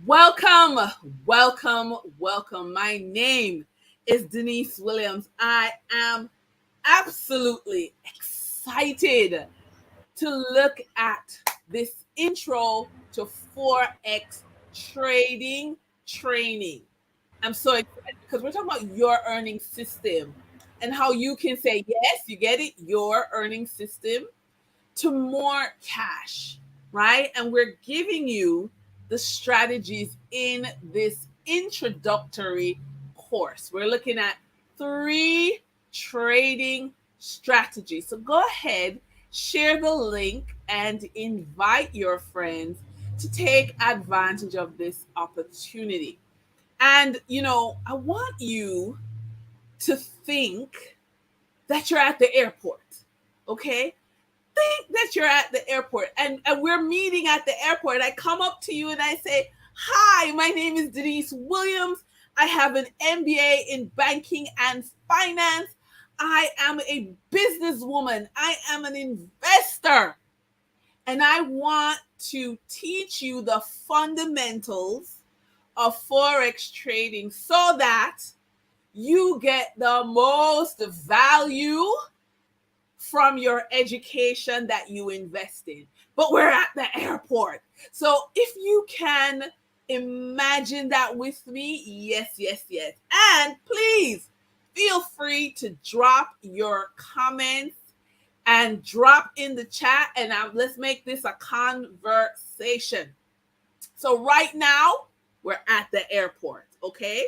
Welcome, welcome. My name is Denise Williams. I am absolutely excited to look at this intro to Forex trading training. I'm so excited because we're talking about your earning system and how you can say, yes, you get it, your earning system to more cash, right? And we're giving you the strategies in this introductory course. We're looking at 3 trading strategies. So go ahead, share the link, and invite your friends to take advantage of this opportunity. And, I want you to think that you're at the airport, okay? Think that you're at the airport and we're meeting at the airport. I come up to you and I say, "Hi, my name is Denise Williams. I have an MBA in banking and finance. I am a businesswoman. I am an investor. And I want to teach you the fundamentals of Forex trading so that you get the most value from your education that you invest in." But we're at the airport. So if you can imagine that with me, yes. And please feel free to drop your comments and drop in the chat, and let's make this a conversation. So right now, we're at the airport, okay?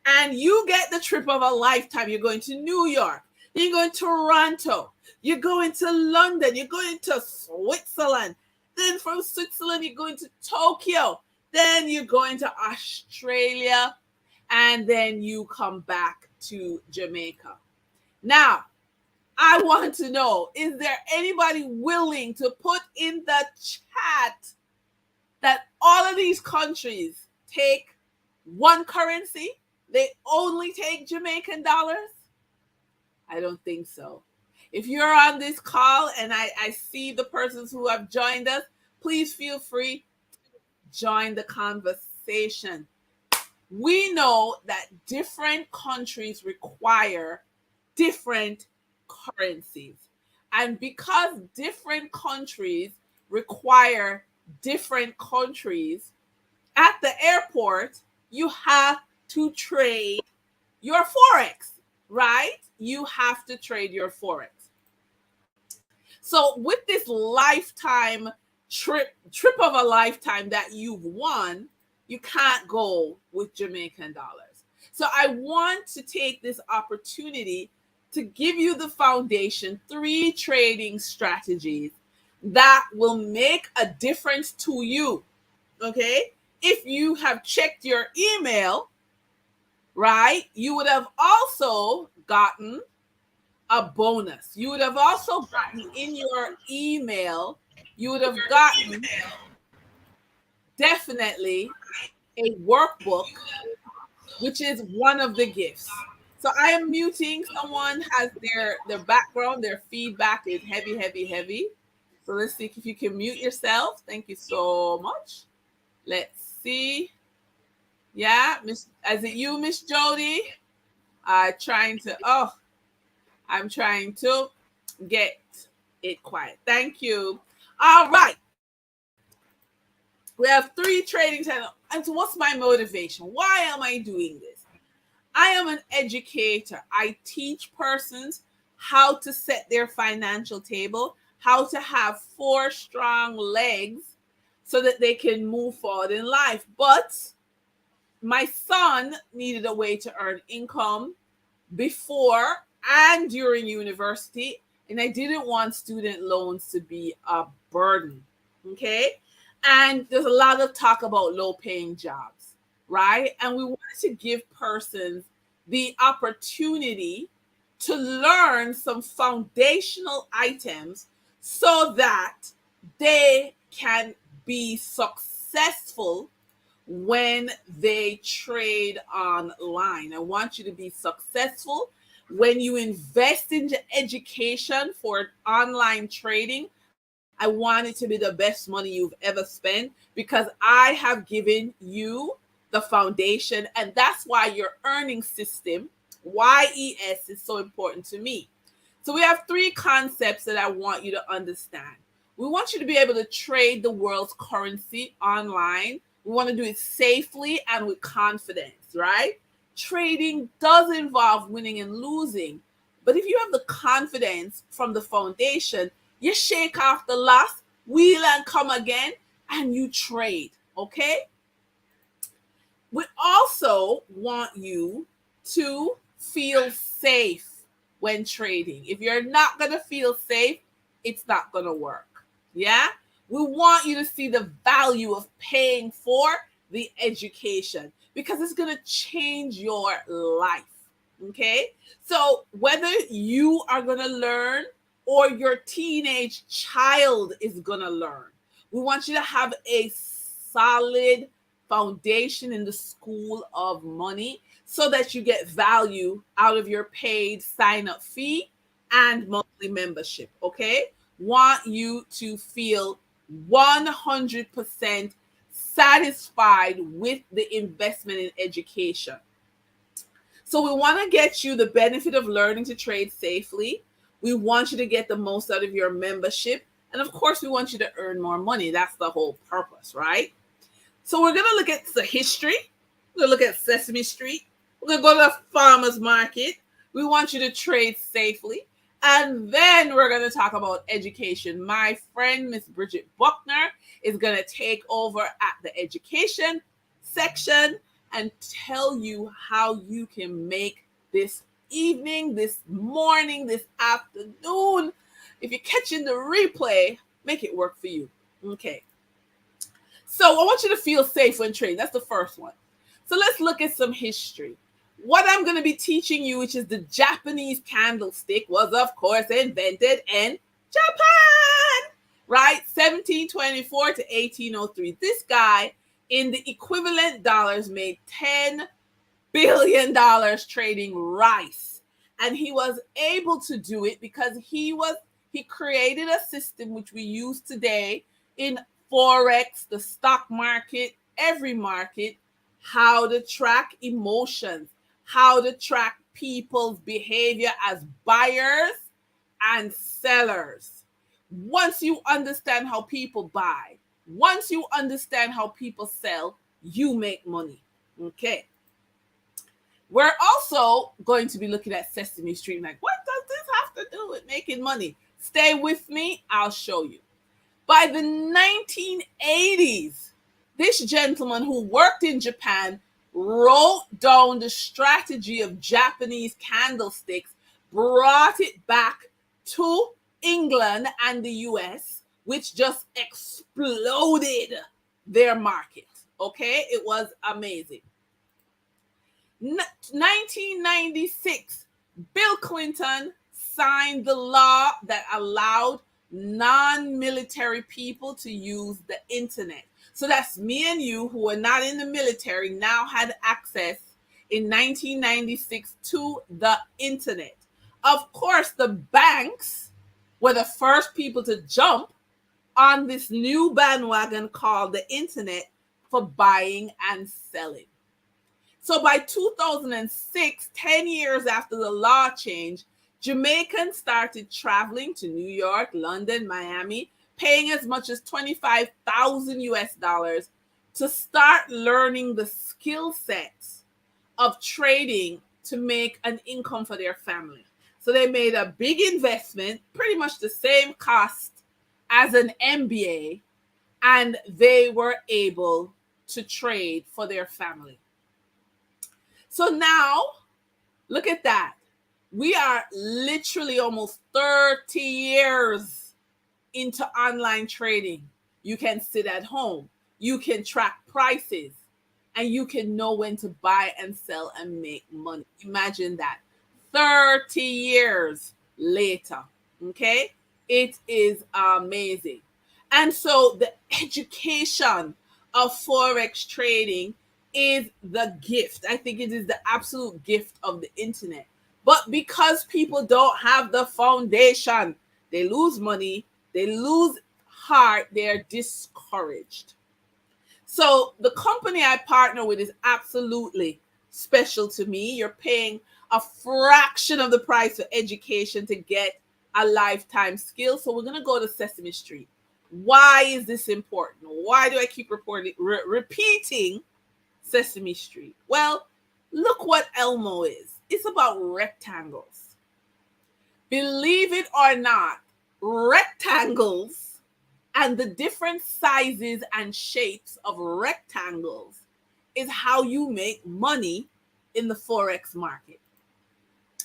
And you get the trip of a lifetime. You're going to New York, you're going to Toronto, you're going to London, you're going to Switzerland. Then from Switzerland, you're going to Tokyo. Then you're going to Australia. And then you come back to Jamaica. Now, I want to know, is there anybody willing to put in the chat that all of these countries take one currency? They only take Jamaican dollars? I don't think so. If you're on this call and I see the persons who have joined us, please feel free to join the conversation. We know that different countries require different currencies. And because different countries require different countries, at the airport, you have to trade your Forex, right? You have to trade your Forex. So with this lifetime trip of a lifetime that you've won, you can't go with Jamaican dollars. So I want to take this opportunity to give you the foundation, 3 trading strategies that will make a difference to you. Okay? If you have checked your email, right, you would have also gotten a bonus. You would have also gotten in your email, you would have gotten definitely a workbook, which is one of the gifts. So I am muting. Someone has their background, their feedback is heavy. So let's see if you can mute yourself. Thank you so much. Let's see. Yeah, Miss, is it you, Miss Jody? I'm trying to get it quiet. Thank you. All right. We have 3 trading channels. And so what's my motivation? Why am I doing this? I am an educator. I teach persons how to set their financial table, how to have 4 strong legs so that they can move forward in life. But my son needed a way to earn income before and during university, and I didn't want student loans to be a burden. Okay. And there's a lot of talk about low paying jobs, right? And we wanted to give persons the opportunity to learn some foundational items so that they can be successful when they trade online. I want you to be successful when you invest in education for online trading. I want it to be the best money you've ever spent because I have given you the foundation. And that's why your earning system, Y.E.S, is so important to me. So we have three concepts that I want you to understand. We want you to be able to trade the world's currency online. We want to do it safely and with confidence, right? Trading does involve winning and losing. But if you have the confidence from the foundation, you shake off the loss, wheel and come again, and you trade, okay? We also want you to feel safe when trading. If you're not going to feel safe, it's not going to work. Yeah? We want you to see the value of paying for the education because it's going to change your life. Okay? So, whether you are going to learn or your teenage child is going to learn, we want you to have a solid foundation in the school of money so that you get value out of your paid sign up fee and monthly membership. Okay. Want you to feel 100% satisfied with the investment in education. So we want to get you the benefit of learning to trade safely. We want you to get the most out of your membership. And of course, we want you to earn more money. That's the whole purpose, right? So we're going to look at the history. We're going to look at Sesame Street. We're going to go to the farmer's market. We want you to trade safely. And then we're going to talk about education. My friend, Miss Bridget Buckner, is going to take over at the education section and tell you how you can make this evening, this morning, this afternoon. If you're catching the replay, make it work for you. Okay. So I want you to feel safe when trading. That's the first one. So let's look at some history. What I'm going to be teaching you, which is the Japanese candlestick, was of course invented in Japan, right? 1724 to 1803. This guy in the equivalent dollars made $10 billion trading rice. And he was able to do it because he created a system which we use today in Forex, the stock market, every market, how to track emotions, how to track people's behavior as buyers and sellers. Once you understand how people buy, once you understand how people sell, you make money. Okay. We're also going to be looking at Sesame Street. Like, what does this have to do with making money? Stay with me. I'll show you. By the 1980s, this gentleman who worked in Japan wrote down the strategy of Japanese candlesticks, brought it back to England and the US, which just exploded their market. Okay, it was amazing. 1996, Bill Clinton signed the law that allowed non-military people to use the internet. So that's me and you who are not in the military now had access in 1996 to the internet. Of course, the banks were the first people to jump on this new bandwagon called the internet for buying and selling. So by 2006, 10 years after the law change, Jamaicans started traveling to New York, London, Miami, paying as much as 25,000 US dollars to start learning the skill sets of trading to make an income for their family. So they made a big investment, pretty much the same cost as an MBA, and they were able to trade for their family. So now, look at that. We are literally almost 30 years into online trading. You can sit at home. You can track prices. And you can know when to buy and sell and make money. Imagine that. 30 years later. Okay? It is amazing. And so the education of Forex trading is the gift. I think it is the absolute gift of the internet. But because people don't have the foundation, they lose money, they lose heart, they're discouraged. So the company I partner with is absolutely special to me. You're paying a fraction of the price for education to get a lifetime skill. So we're going to go to Sesame Street. Why is this important? Why do I keep repeating Sesame Street? Well, look what Elmo is. It's about rectangles. Believe it or not, rectangles and the different sizes and shapes of rectangles is how you make money in the Forex market.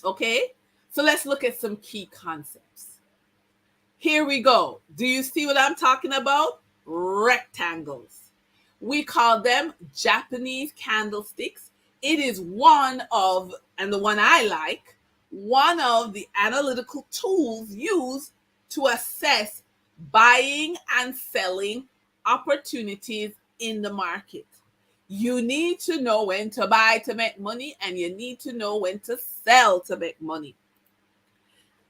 Okay? So let's look at some key concepts. Here we go. Do you see what I'm talking about? Rectangles. We call them Japanese candlesticks. It is one of, and the one I like, one of the analytical tools used to assess buying and selling opportunities in the market. You need to know when to buy to make money, and you need to know when to sell to make money.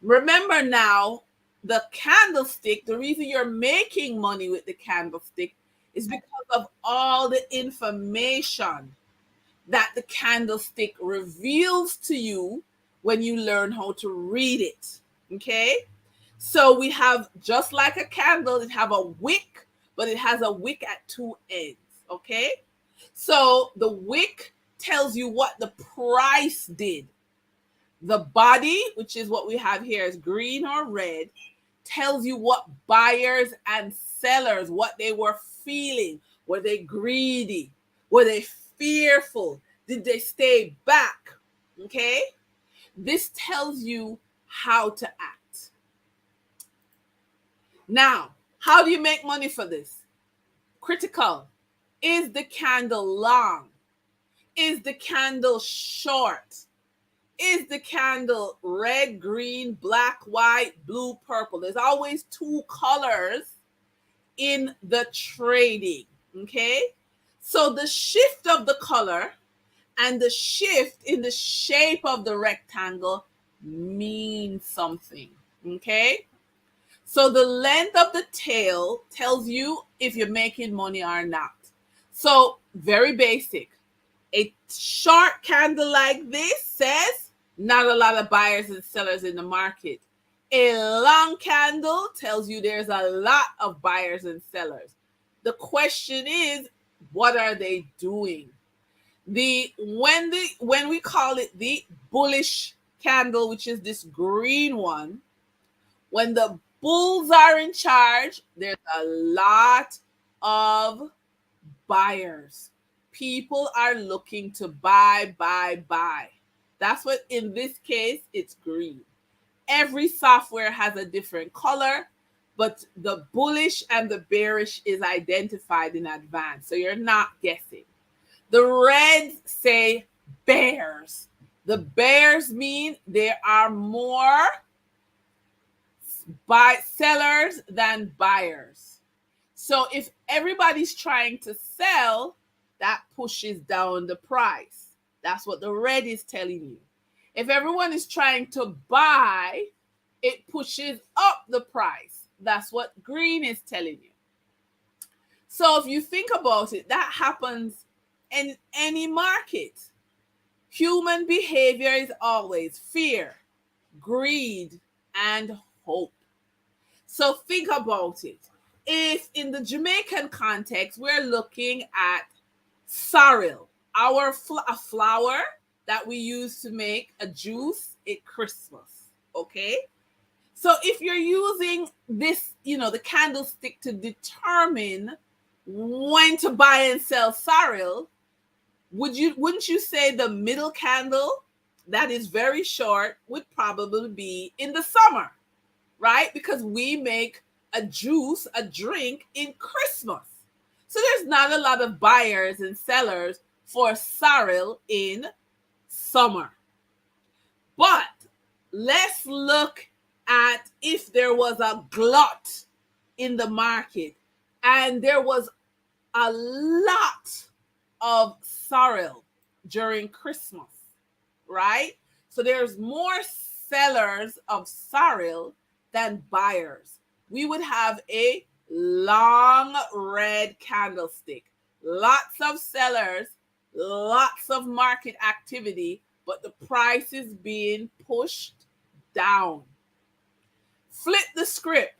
Remember now, the candlestick, the reason you're making money with the candlestick is because of all the information that the candlestick reveals to you when you learn how to read it. Okay? So we have, just like a candle, it have a wick, but it has a wick at two ends. Okay? So the wick tells you what the price did. The body, which is what we have here, is green or red, tells you what buyers and sellers, what they were feeling. Were they greedy? Were they fearful? Did they stay back? Okay? This tells you how to act. Now, how do you make money for this? Critical. Is the candle long? Is the candle short? Is the candle red, green, black, white, blue, purple? There's always two colors in the trading, okay? So the shift of the color and the shift in the shape of the rectangle means something, okay? So the length of the tail tells you if you're making money or not. So very basic. A short candle like this says not a lot of buyers and sellers in the market. A long candle tells you there's a lot of buyers and sellers. The question is, what are they doing? When we call it the bullish candle, which is this green one, when the bulls are in charge, there's a lot of buyers. People are looking to buy, buy, buy. That's what, in this case, it's green. Every software has a different color, but the bullish and the bearish is identified in advance. So you're not guessing. The reds say bears. The bears mean there are more sellers than buyers. So if everybody's trying to sell, that pushes down the price. That's what the red is telling you. If everyone is trying to buy, it pushes up the price. That's what green is telling you. So if you think about it, that happens in any market. Human behavior is always fear, greed, and hope. So think about it. If in the Jamaican context, we're looking at sorrel, a flower that we use to make a juice at Christmas. Okay? So if you're using this, the candlestick to determine when to buy and sell sorrel, wouldn't you say the middle candle that is very short would probably be in the summer, right? Because we make a juice, a drink in Christmas. So there's not a lot of buyers and sellers for sorrel in summer. But let's look at if there was a glut in the market and there was a lot of sorrel during Christmas, right? So there's more sellers of sorrel than buyers. We would have a long red candlestick. Lots of sellers, lots of market activity, but the price is being pushed down. Flip the script.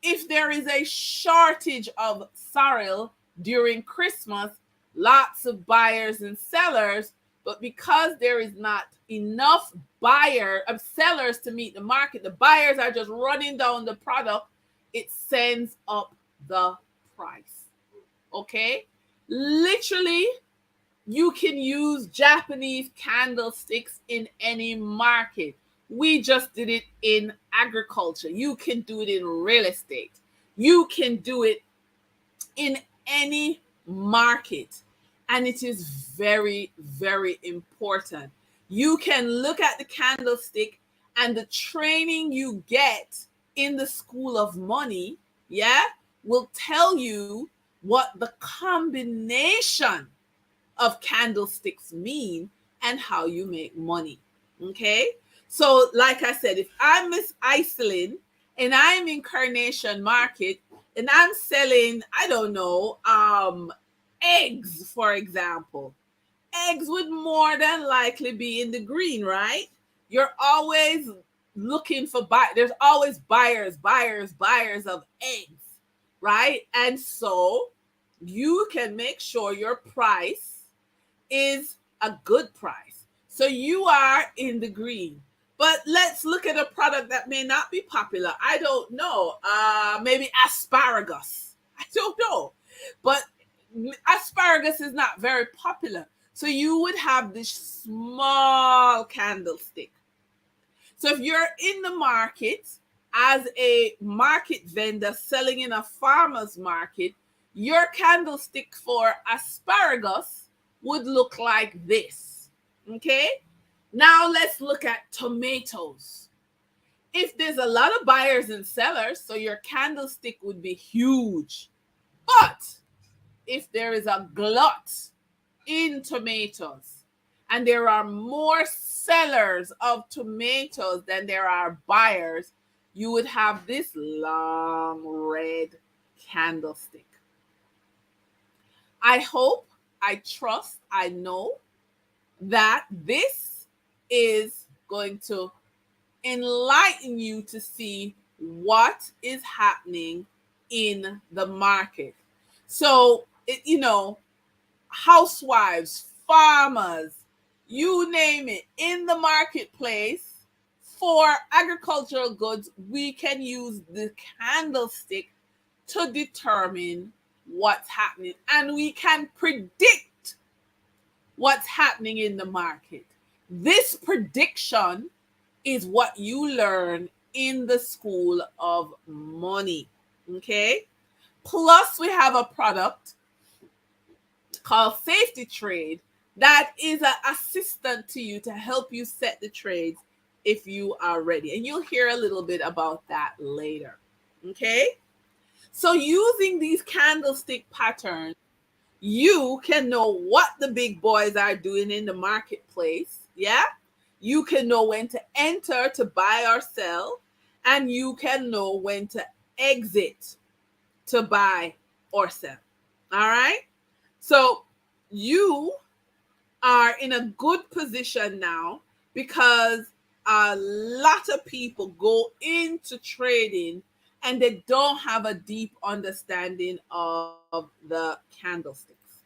If there is a shortage of sorrel during Christmas, lots of buyers and sellers, but because there is not enough sellers to meet the market, the buyers are just running down the product, it sends up the price. Okay? Literally, you can use Japanese candlesticks in any market. We just did it in agriculture. You can do it in real estate. You can do it in any market. And it is very, very important. You can look at the candlestick, and the training you get in the School of Money, will tell you what the combination of candlesticks mean and how you make money. Okay? So, like I said, if I'm Miss Iselin and I'm in Carnation Market and I'm selling, I don't know, eggs, for example, eggs would more than likely be in the green, right? You're always looking for there's always buyers of eggs, right? And so you can make sure your price is a good price. So you are in the green. But let's look at a product that may not be popular. I don't know. Maybe asparagus. I don't know. But asparagus is not very popular. So you would have this small candlestick. So if you're in the market as a market vendor selling in a farmer's market, your candlestick for asparagus would look like this. Okay? Now let's look at tomatoes. If there's a lot of buyers and sellers, so your candlestick would be huge. But if there is a glut in tomatoes and there are more sellers of tomatoes than there are buyers, you would have this long red candlestick. I hope, I trust, I know that this is going to enlighten you to see what is happening in the market. So, housewives, farmers, you name it, in the marketplace for agricultural goods, we can use the candlestick to determine what's happening, and we can predict what's happening in the market. This prediction is what you learn in the School of Money. Okay? Plus, we have a product called Safety Trade that is an assistant to you to help you set the trades if you are ready. And you'll hear a little bit about that later. Okay? So using these candlestick patterns, you can know what the big boys are doing in the marketplace. Yeah? You can know when to enter to buy or sell, and you can know when to exit to buy or sell. All right? So you are in a good position now because a lot of people go into trading and they don't have a deep understanding of the candlesticks.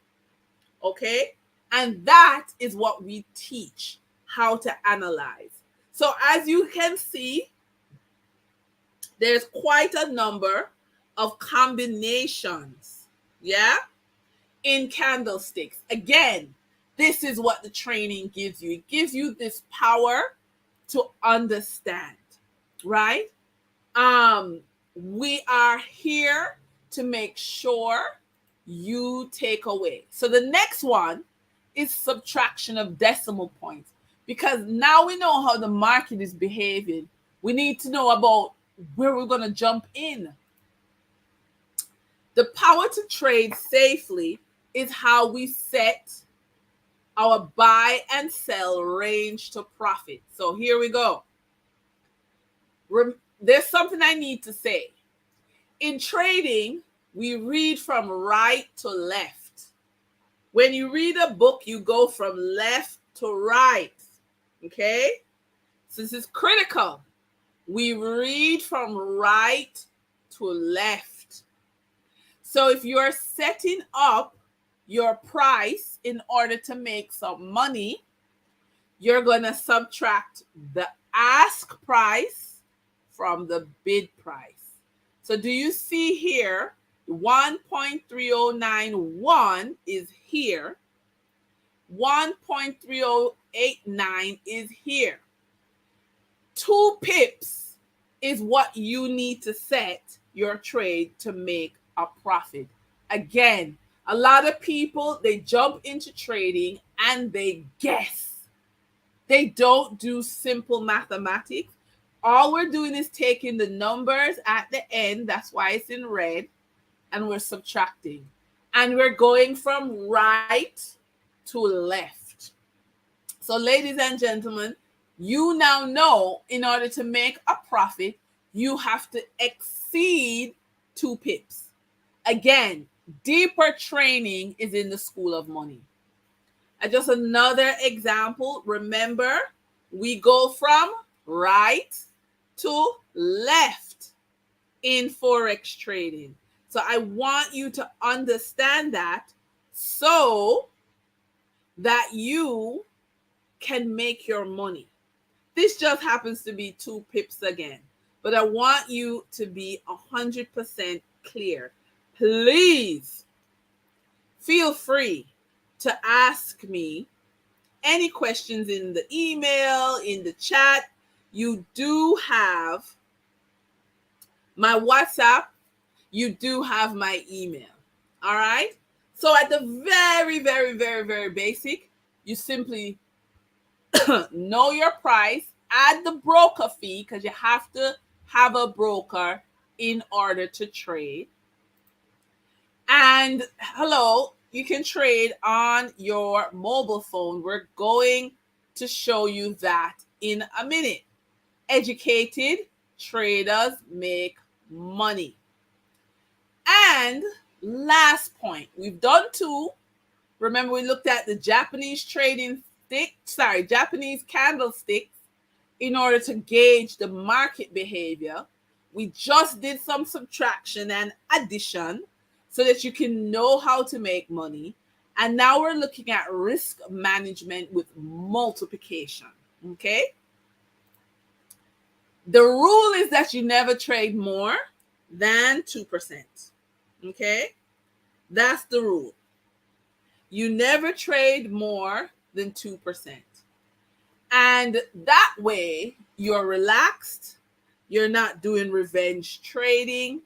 Okay? And that is what we teach, how to analyze. So as you can see, there's quite a number of combinations, in candlesticks. Again, this is what the training gives you. It gives you this power to understand, right? We are here to make sure you take away. So the next one is subtraction of decimal points, because now we know how the market is behaving. We need to know about where we're going to jump in. The power to trade safely is how we set our buy and sell range to profit. So here we go. There's something I need to say. In trading, We read from right to left. When you read a book, you go from left to right. Okay? So this is critical. We read from right to left. So if you're setting up your price in order to make some money, you're going to subtract the ask price from the bid price. So do you see here, 1.3091 is here. 1.3089 is here. 2 pips is what you need to set your trade to make a profit. Again, a lot of people, they jump into trading and they guess. They don't do simple mathematics. All we're doing is taking the numbers at the end, that's why it's in red, and we're subtracting. And we're going from right to left. So ladies and gentlemen, you now know in order to make a profit, you have to exceed 2 pips. Again, deeper training is in the School of Money. And just another example, remember, we go from right to left in Forex trading. So I want you to understand that so that you can make your money. This just happens to be 2 pips again, but I want you to be 100% clear. Please feel free to ask me any questions in the email, in the chat. You do have my WhatsApp. You do have my email. All right. So at the very, very, very, very basic, you simply know your price, add the broker fee because you have to have a broker in order to trade. And hello, you can trade on your mobile phone. We're going to show you that in a minute. Educated traders make money. And last point, we've done 2. Remember, we looked at the Japanese Japanese candlesticks in order to gauge the market behavior. We just did some subtraction and addition so that you can know how to make money. And now we're looking at risk management with multiplication. Okay? The rule is that you never trade more than 2%. Okay? That's the rule. You never trade more than 2%. And that way, you're relaxed. You're not doing revenge trading.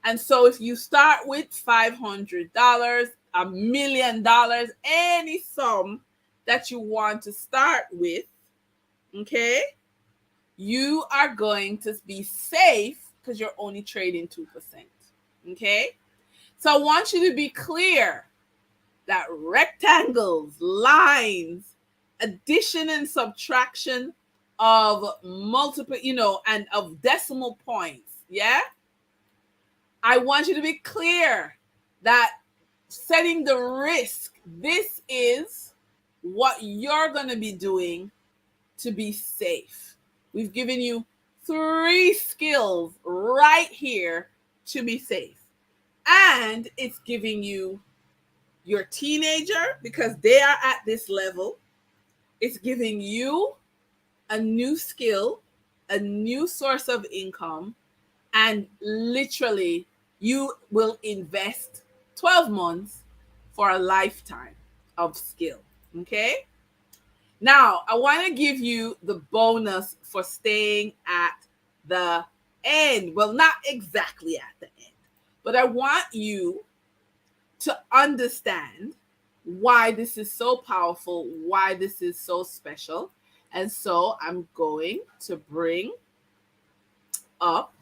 And so if you start with $500, $1 million, any sum that you want to start with, okay, you are going to be safe because you're only trading 2%. Okay? So I want you to be clear that rectangles, lines, addition and subtraction of multiple, and of decimal points. Yeah. I want you to be clear that setting the risk, this is what you're going to be doing to be safe. We've given you 3 skills right here to be safe. And it's giving you your teenager, because they are at this level. It's giving you a new skill, a new source of income, and literally you will invest 12 months for a lifetime of skill. Okay? Now, I want to give you the bonus for staying at the end. Well, not exactly at the end, but I want you to understand why this is so powerful, why this is so special. And so I'm going to bring up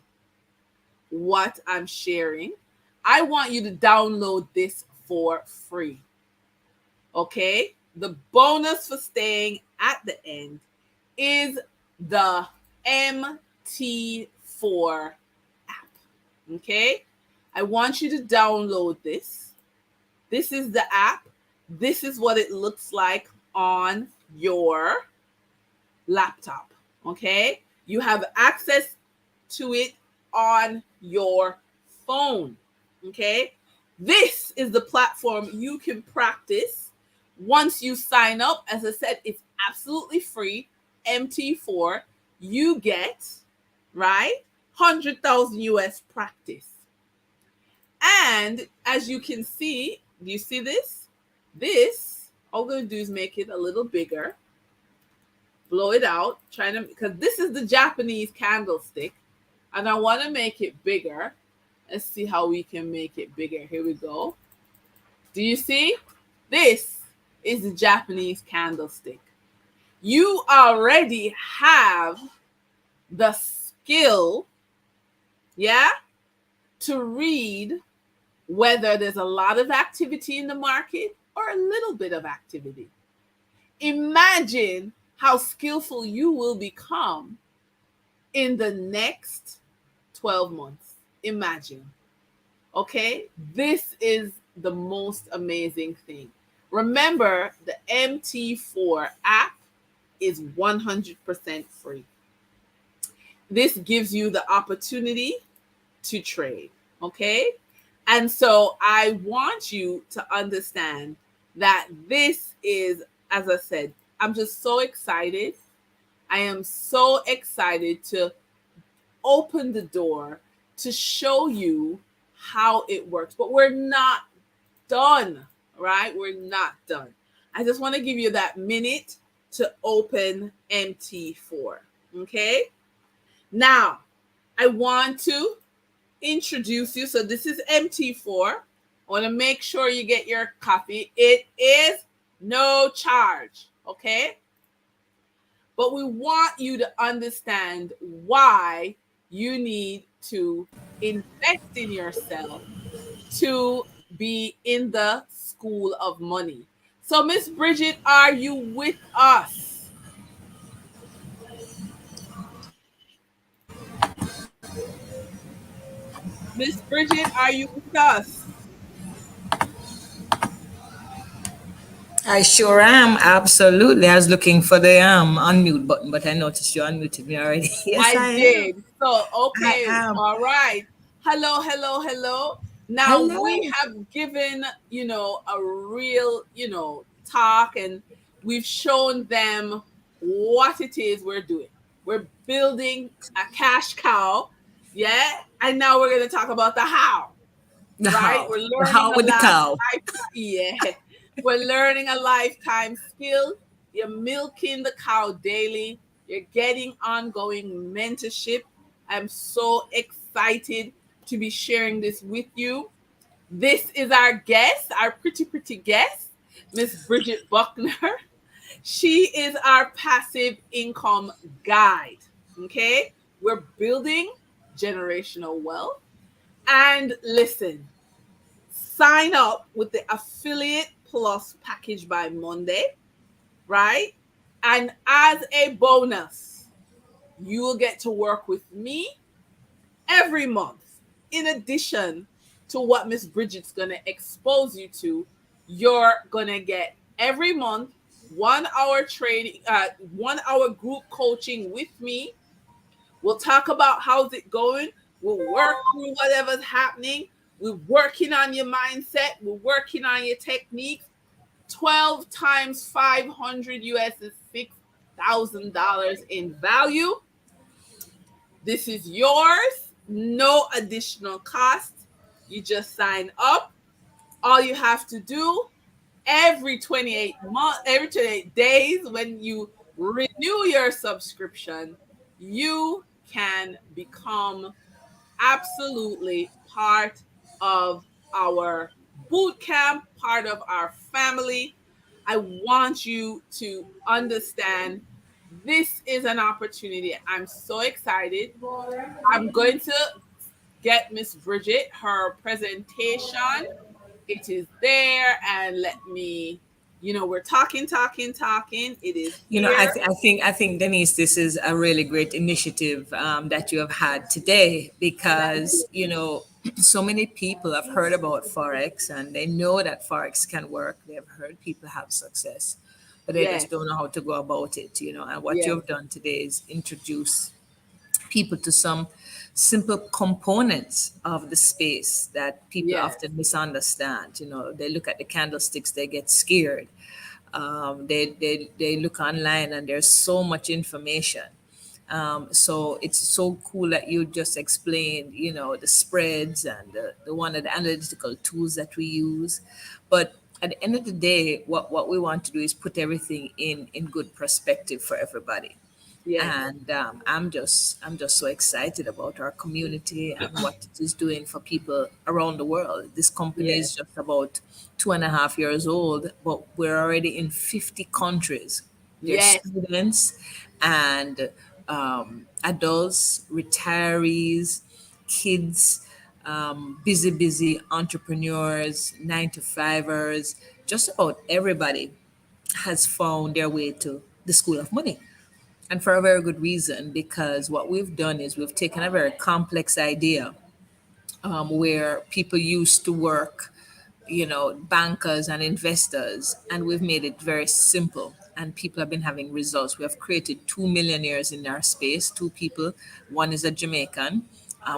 what I'm sharing. I want you to download this for free. Okay? The bonus for staying at the end is the MT4 app. Okay? I want you to download this. This is the app. This is what it looks like on your laptop. Okay? You have access to it on your phone. Okay? This is the platform you can practice once you sign up. As I said, it's absolutely free. MT4, you get, right? 100,000 US practice. And as you can see, do you see this? This, all we're going to do is make it a little bigger, blow it out, trying to, because this is the Japanese candlestick, and I want to make it bigger. Let's see how we can make it bigger. Here we go. Do you see? This is the Japanese candlestick. You already have the skill, yeah, to read whether there's a lot of activity in the market or a little bit of activity. Imagine how skillful you will become in the next 12 months. Imagine. Okay? This is the most amazing thing. Remember, the MT4 app is 100% free. This gives you the opportunity to trade. Okay? And so I want you to understand that this is, as I said, I'm just so excited. I am so excited to open the door to show you how it works. But we're not done, right? We're not done. I just want to give you that minute to open MT4. Okay? Now, I want to introduce you. So this is MT4. I want to make sure you get your copy. It is no charge, okay? But we want you to understand why you need to invest in yourself to be in the school of money. So, Miss Bridget, are you with us? Miss Bridget, are you with us? I sure am. Absolutely. I was looking for the unmute button, but I noticed you unmuted me already. Yes, I I am. did. So, I okay, am. all right. Hello, hello, hello. Now we Hello. have given, a real, talk, and we've shown them what it is we're doing. We're building a cash cow. Yeah. And now we're going to talk about the how, The right? how. We're The learning how a with the cow. lifetime. Yeah. We're learning a lifetime skill. You're milking the cow daily. You're getting ongoing mentorship. I'm so excited to be sharing this with you. This is our guest, our pretty guest, Miss Bridget Buckner. She is our passive income guide. Okay. We're building generational wealth. And listen, sign up with the affiliate plus package by Monday, right? And as a bonus, you will get to work with me every month. In addition to what Miss Bridget's going to expose you to, you're going to get every month 1 hour training, 1 hour group coaching with me. We'll talk about how's it going. We'll work through whatever's happening. We're working on your mindset. We're working on your techniques. 12 times 500 US is $6,000 in value. This is yours. No additional cost. You just sign up. All you have to do every 28 days when you renew your subscription, you can become absolutely part of our boot camp, part of our family. I want you to understand this is an opportunity. I'm so excited. I'm going to get Miss Bridget her presentation. It is there, and let me, we're talking. It is I, here. I think Denise, this is a really great initiative that you have had today Thank because you. So many people have heard about Forex and they know that Forex can work. They've heard people have success, but they just Yes. don't know how to go about it, you know. And what Yes. you've done today is introduce people to some simple components of the space that people Yes. often misunderstand. You know, they look at the candlesticks, they get scared. They look online and there's so much information. So it's so cool that you just explained, you know, the spreads and the one of the analytical tools that we use. But at the end of the day, what we want to do is put everything in good perspective for everybody. Yes. And I'm just so excited about our community and what it is doing for people around the world. This company Yes. is just about 2.5 years old, but we're already in 50 countries. There's Yes. students and adults, retirees, kids, busy entrepreneurs, 9 to 5ers. Just about everybody has found their way to the School of Money, and for a very good reason, because what we've done is we've taken a very complex idea, where people used to work, you know, bankers and investors, and we've made it very simple. And people have been having results. We have created two millionaires in our space, two people. One is a Jamaican,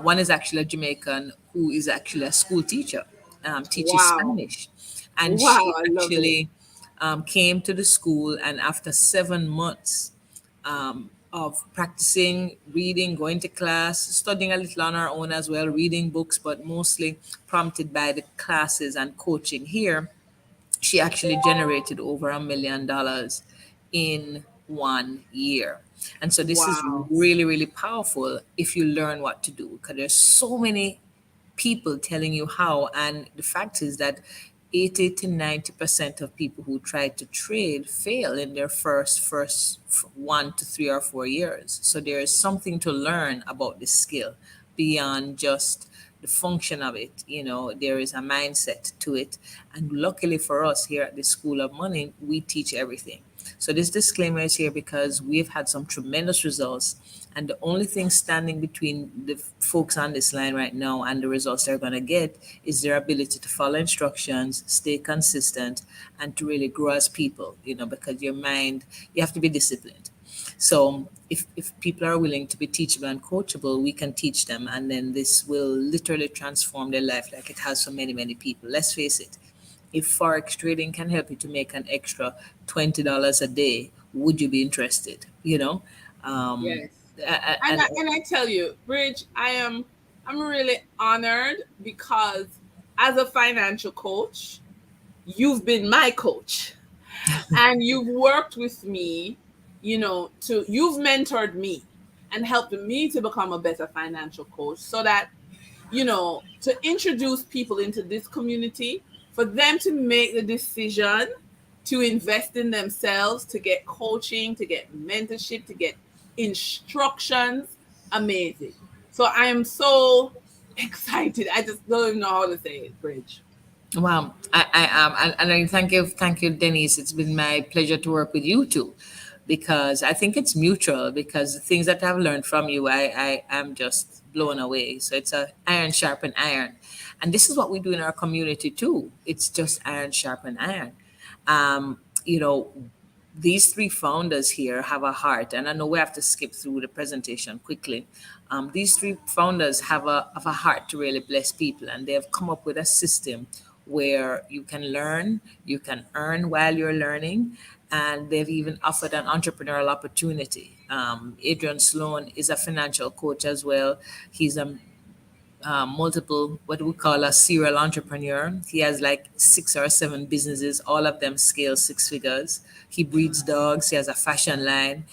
one is actually a Jamaican who is actually a school teacher, teaches Wow. Spanish. And Wow. she I love it. actually came to the school, and after 7 months of practicing reading, going to class, studying a little on our own as well, reading books, but mostly prompted by the classes and coaching here, she actually generated over $1 million in 1 year. And so this is Wow. really, really powerful if you learn what to do, because there's so many people telling you how. And the fact is that 80 to 90% of people who try to trade fail in their first 1 to 3 or 4 years. So there is something to learn about this skill beyond just the function of it. You know, there is a mindset to it. And luckily for us here at the School of Money, we teach everything. So this disclaimer is here because we've had some tremendous results, and the only thing standing between the folks on this line right now and the results they're going to get is their ability to follow instructions, stay consistent, and to really grow as people, you know, because your mind, you have to be disciplined. So if people are willing to be teachable and coachable, we can teach them, and then this will literally transform their life like it has for many, many people. Let's face it, if Forex trading can help you to make an extra $20 a day, would you be interested? You know? Um, Yes. and And I tell you, Bridge, I'm really honored because as a financial coach, you've been my coach and you've worked with me, to you've mentored me and helped me to become a better financial coach so that to introduce people into this community, for them to make the decision to invest in themselves, to get coaching, to get mentorship, to get instructions. Amazing. So I am so excited. I just don't even know how to say it, Bridge. Wow, I am, and I thank you, Denise. It's been my pleasure to work with you too, because I think it's mutual. Because the things that I've learned from you, I am just blown away. So it's a iron sharpen iron, and this is what we do in our community too. It's just iron sharpen iron. You know, these three founders here have a heart, and I know we have to skip through the presentation quickly. These three founders have a heart to really bless people, and they have come up with a system where you can learn, you can earn while you're learning, and they've even offered an entrepreneurial opportunity. Adrian Sloan is a financial coach as well. He's a multiple, what we call a serial entrepreneur. He has like 6 or 7 businesses, all of them scale 6 figures. He breeds dogs, he has a fashion line.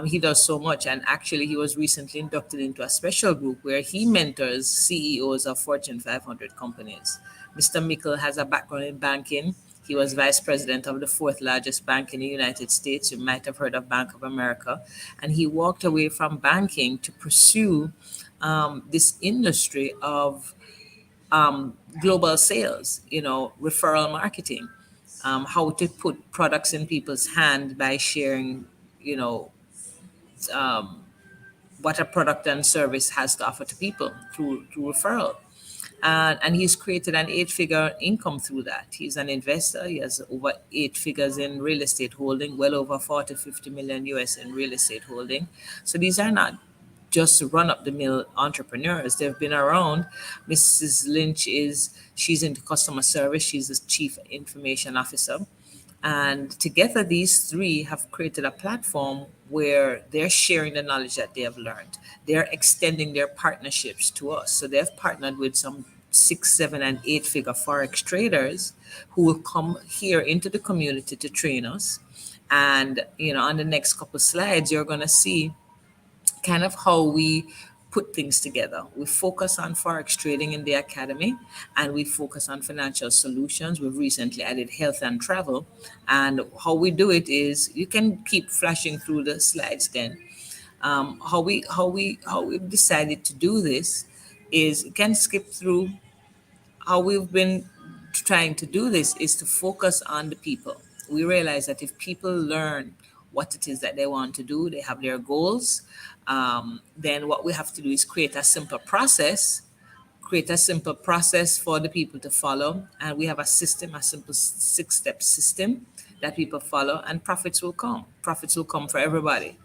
He does so much. And actually, he was recently inducted into a special group where he mentors CEOs of Fortune 500 companies. Mr. Mickle has a background in banking. He was vice president of the fourth largest bank in the United States. You might have heard of Bank of America. And he walked away from banking to pursue this industry of global sales, you know, referral marketing, how to put products in people's hand by sharing, you know, what a product and service has to offer to people through referral. And he's created an 8-figure income through that. He's an investor. He has over 8 figures in real estate holding, well over 40, 50 million US in real estate holding. So these are not just run up the mill entrepreneurs. They've been around. Mrs. Lynch she's into customer service. She's the chief information officer. And together, these three have created a platform where they're sharing the knowledge that they have learned. They're extending their partnerships to us. So they've partnered with some 6, 7, and 8-figure Forex traders who will come here into the community to train us. And, on the next couple of slides, you're going to see kind of how we put things together. We focus on forex trading in the academy, and we focus on financial solutions. We've recently added health and travel. And how we do it is, you can keep flashing through the slides then. How we've decided to do this is, you can skip through. How we've been trying to do this is to focus on the people. We realize that if people learn what it is that they want to do, they have their goals, then what we have to do is create a simple process for the people to follow. And we have a system, a simple 6-step system that people follow, and profits will come. Profits will come for everybody.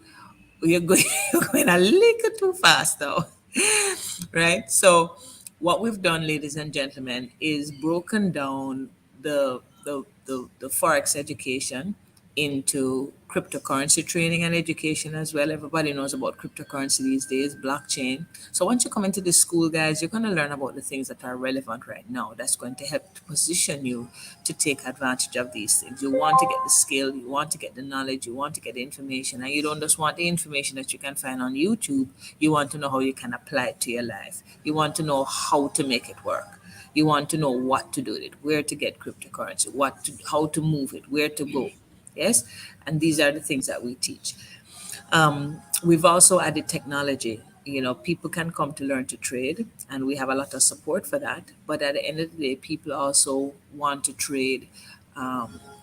You're going, you're going a little too fast though. Right? So, what we've done, ladies and gentlemen, is broken down the forex education into cryptocurrency training and education as well. Everybody knows about cryptocurrency these days, blockchain. So once you come into this school, guys, you're going to learn about the things that are relevant right now. That's going to help to position you to take advantage of these things. You want to get the skill, you want to get the knowledge, you want to get the information, and you don't just want the information that you can find on YouTube. You want to know how you can apply it to your life. You want to know how to make it work. You want to know what to do with it, where to get cryptocurrency, how to move it, where to go. Yes, and these are the things that we teach. We've also added technology. People can come to learn to trade, and we have a lot of support for that. But at the end of the day, people also want to trade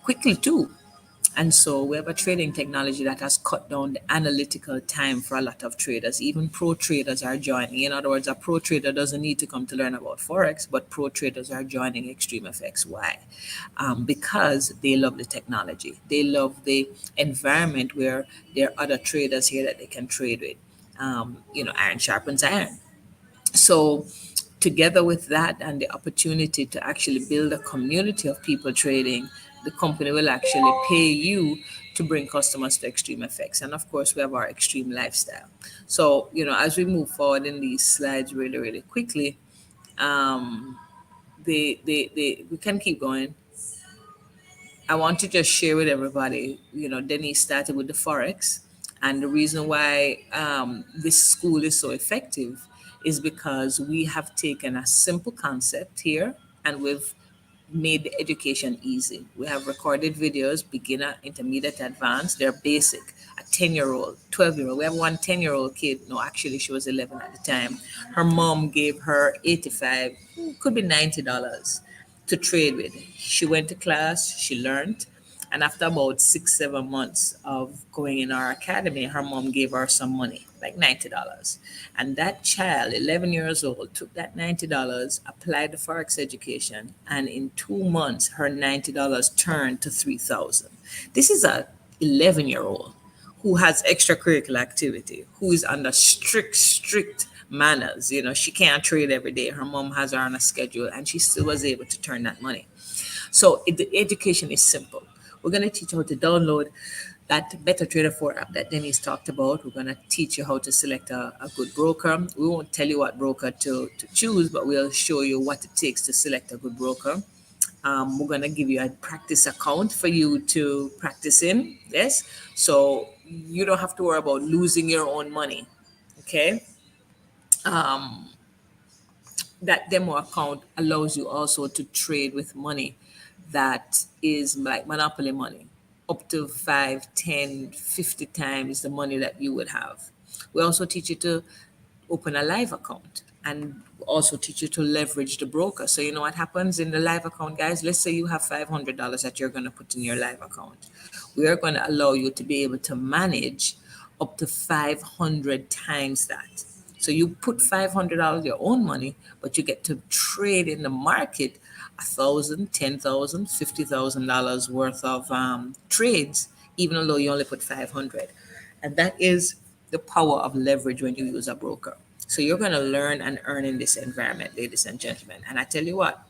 quickly too. And so we have a trading technology that has cut down the analytical time for a lot of traders. Even pro traders are joining. In other words, a pro trader doesn't need to come to learn about Forex, but pro traders are joining Extreme FX. Why? Because they love the technology. They love the environment where there are other traders here that they can trade with. Iron sharpens iron. So, together with that and the opportunity to actually build a community of people trading, the company will actually pay you to bring customers to Extreme FX. And of course, we have our extreme lifestyle. So, as we move forward in these slides really, really quickly, um, we can keep going. I want to just share with everybody, Denise started with the Forex. And the reason why this school is so effective is because we have taken a simple concept here, and we've made the education easy. We have recorded videos, beginner, intermediate, advanced. They're basic. A 10-year-old, 12-year-old. We have one 10-year-old kid. No, actually, she was 11 at the time. Her mom gave her 85, could be $90 to trade with. She went to class, she learned, and after about 6, 7 months of going in our academy, her mom gave her some money, like $90. And that child, 11 years old, took that $90, applied the Forex education, and in 2 months, her $90 turned to 3,000. This is a 11-year-old who has extracurricular activity, who is under strict manners. She can't trade every day. Her mom has her on a schedule, and she still was able to turn that money. So the education is simple. We're going to teach you how to download that Better Trader 4 app that Denise talked about. We're going to teach you how to select a good broker. We won't tell you what broker to choose, but we'll show you what it takes to select a good broker. We're going to give you a practice account for you to practice in. Yes. So you don't have to worry about losing your own money. Okay. That demo account allows you also to trade with money that is like monopoly money, up to 5, 10, 50 times the money that you would have. We also teach you to open a live account, and also teach you to leverage the broker. So you know what happens in the live account, guys? Let's say you have $500 that you're going to put in your live account. We are going to allow you to be able to manage up to 500 times that. So you put $500 your own money, but you get to trade in the market $1,000, $10,000, $50,000 worth of trades, even though you only put 500. And that is the power of leverage when you use a broker. So you're going to learn and earn in this environment, ladies and gentlemen. And I tell you what,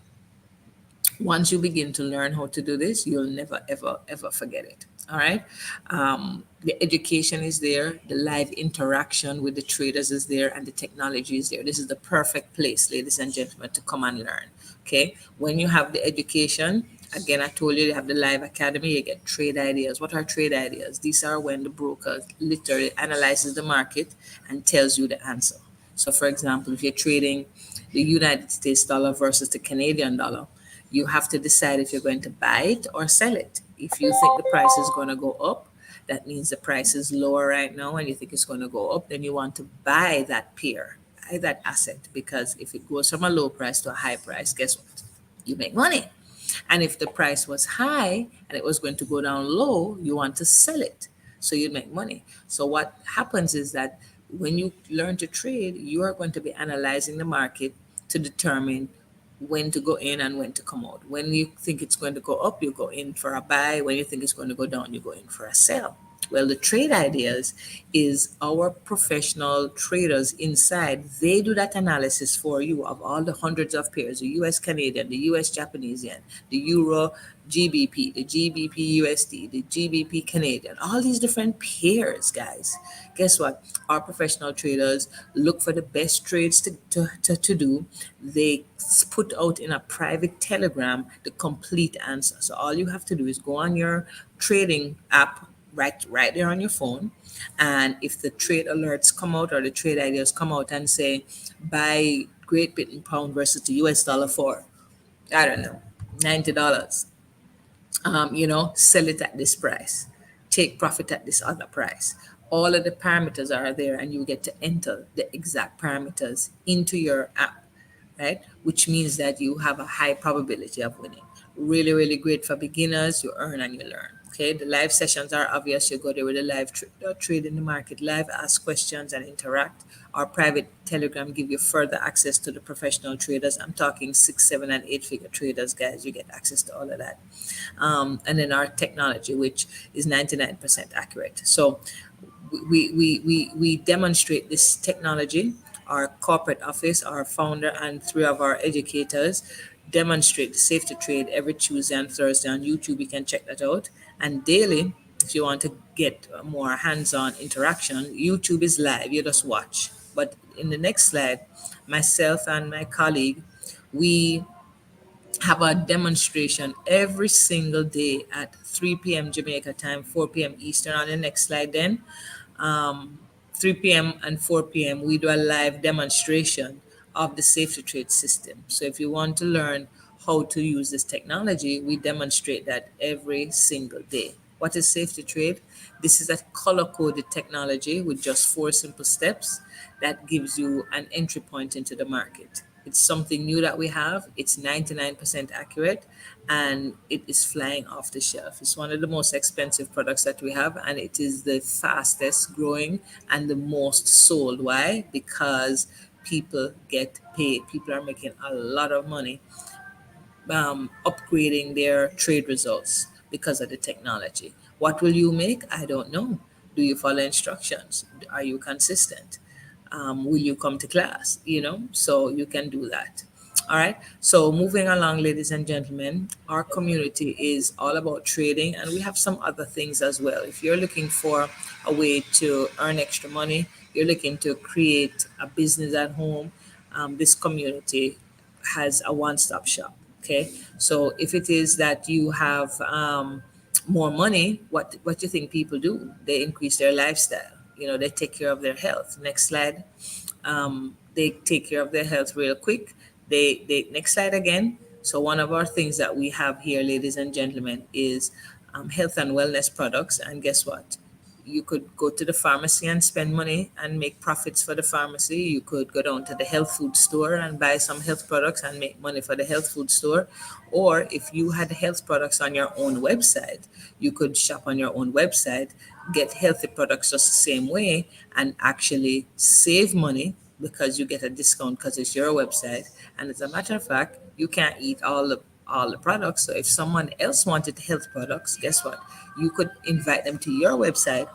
once you begin to learn how to do this, you'll never, ever, ever forget it. All right. The education is there, the live interaction with the traders is there, and the technology is there. This is the perfect place, ladies and gentlemen, to come and learn. Okay. When you have the education, again, I told you you have the live academy, you get trade ideas. What are trade ideas? These are when the broker literally analyzes the market and tells you the answer. So, for example, if you're trading the United States dollar versus the Canadian dollar, you have to decide if you're going to buy it or sell it. If you think the price is going to go up, that means the price is lower right now and you think it's going to go up, then you want to buy that pair, buy that asset, because if it goes from a low price to a high price, guess what? You make money. And if the price was high and it was going to go down low, you want to sell it. So you make money. So what happens is that when you learn to trade, you are going to be analyzing the market to determine when to go in and when to come out. When you think it's going to go up, you go in for a buy. When you think it's going to go down, you go in for a sell. Well, the trade ideas is our professional traders inside. They do that analysis for you of all the hundreds of pairs, the US Canadian, the US Japanese yen, the Euro GBP, the GBP USD, the GBP Canadian, all these different pairs, guys. Guess what? Our professional traders look for the best trades to do. They put out in a private telegram the complete answer. So all you have to do is go on your trading app right there on your phone. And if the trade alerts come out or the trade ideas come out and say buy Great Britain pound versus the US dollar for, I don't know, $90, sell it at this price, take profit at this other price. All of the parameters are there, and you get to enter the exact parameters into your app, right? Which means that you have a high probability of winning. Really, really great for beginners. You earn and you learn. Okay, the live sessions are obvious. You go there with a live trade in the market, live ask questions and interact. Our private telegram give you further access to the professional traders. I'm talking 6, 7, and 8 figure traders, guys. You get access to all of that. And then our technology, which is 99% accurate. So we demonstrate this technology. Our corporate office, our founder, and 3 of our educators demonstrate the safe to trade every Tuesday and Thursday on YouTube. You can check that out. And daily, if you want to get more hands-on interaction, YouTube is live. You just watch. But in the next slide, myself and my colleague, we have a demonstration every single day at 3 p.m. Jamaica time, 4 p.m. Eastern. On the next slide, then, 3 p.m. and 4 p.m., we do a live demonstration of the safety trade system. So if you want to learn how to use this technology, we demonstrate that every single day. What is safety trade? This is a color coded technology with just 4 simple steps that gives you an entry point into the market. It's something new that we have. It's 99% accurate and it is flying off the shelf. It's one of the most expensive products that we have, and it is the fastest growing and the most sold. Why? Because people get paid. People are making a lot of money upgrading their trade results because of the technology. What will you make? I don't know. Do you follow instructions? Are you consistent? Will you come to class? So you can do that. All right. So moving along, ladies and gentlemen, our community is all about trading, and we have some other things as well. If you're looking for a way to earn extra money, you're looking to create a business at home, this community has a one-stop shop. Okay, so if it is that you have more money, what do you think people do? They increase their lifestyle. They take care of their health. Next slide. They take care of their health real quick. They next slide again. So one of our things that we have here, ladies and gentlemen, is health and wellness products. And guess what? You could go to the pharmacy and spend money and make profits for the pharmacy. You could go down to the health food store and buy some health products and make money for the health food store. Or if you had health products on your own website, you could shop on your own website, get healthy products just the same way, and actually save money because you get a discount because it's your website. And as a matter of fact, you can't eat all the products. So if someone else wanted health products, guess what? You could invite them to your website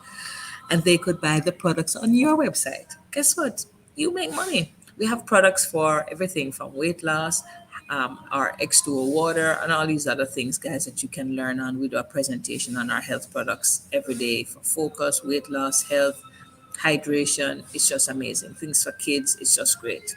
and they could buy the products on your website. Guess what? You make money. We have products for everything from weight loss, our X2O water, and all these other things, guys, that you can learn on. We do a presentation on our health products every day for focus, weight loss, health, hydration. It's just amazing. Things for kids, it's just great.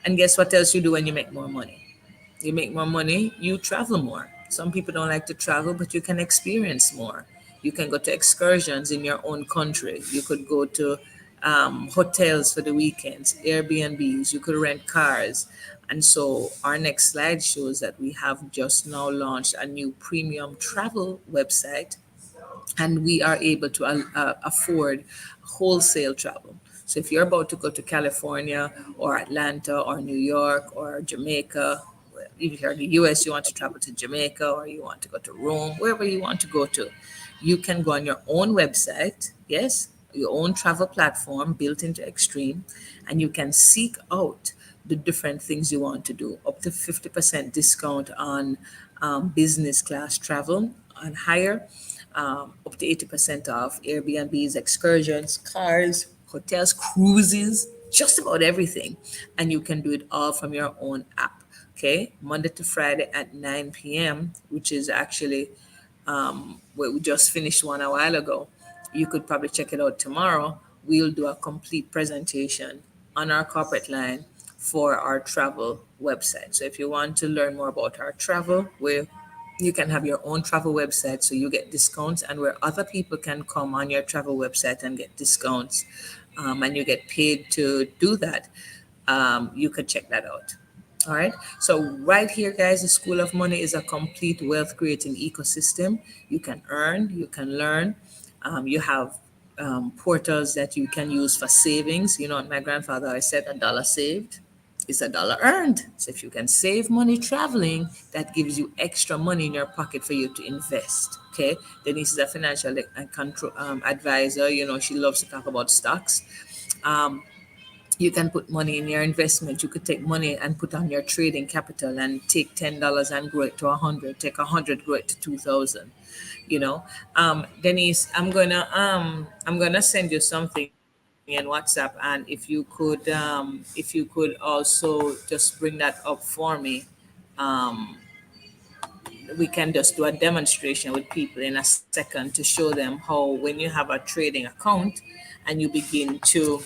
And guess what else you do when you make more money? You make more money, you travel more. Some people don't like to travel, but you can experience more. You can go to excursions in your own country. You could go to hotels for the weekends, Airbnbs. You could rent cars. And so our next slide shows that we have just now launched a new premium travel website, and we are able to afford wholesale travel. So if you're about to go to California or Atlanta or New York or Jamaica, if you're in the US, you want to travel to Jamaica or you want to go to Rome, wherever you want to go to, you can go on your own website, yes, your own travel platform built into Extreme, and you can seek out the different things you want to do. Up to 50% discount on business class travel and higher, up to 80% off Airbnbs, excursions, cars, hotels, cruises, just about everything. And you can do it all from your own app. Okay, Monday to Friday at 9 p.m., which is actually we just finished one a while ago. You could probably check it out tomorrow. We'll do a complete presentation on our corporate line for our travel website. So if you want to learn more about our travel, where you can have your own travel website so you get discounts, and where other people can come on your travel website and get discounts, and you get paid to do that, you could check that out. All right. So right here, guys, the School of Money is a complete wealth creating ecosystem. You can earn, you can learn. You have portals that you can use for savings. You know what my grandfather always said, a dollar saved is a dollar earned. So if you can save money traveling, that gives you extra money in your pocket for you to invest. Okay. Denise is a financial and control advisor. You know, she loves to talk about stocks. Um, you can put money in your investment. You could take money and put on your trading capital and take $10 and grow it to 100. Take 100, grow it to 2,000. You know, Denise, I'm gonna send you something in WhatsApp, and if you could also just bring that up for me, um, we can just do a demonstration with people in a second to show them how when you have a trading account and you begin to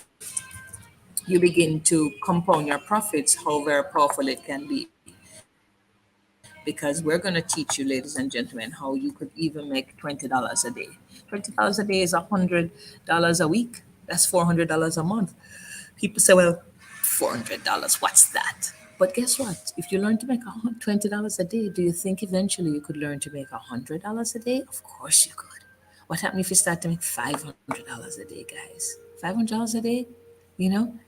compound your profits, how very powerful it can be. Because we're going to teach you, ladies and gentlemen, how you could even make $20 a day. $20 a day is $100 a week. That's $400 a month. People say, well, $400, what's that? But guess what? If you learn to make $20 a day, do you think eventually you could learn to make $100 a day? Of course you could. What happens if you start to make $500 a day, guys? $500 a day,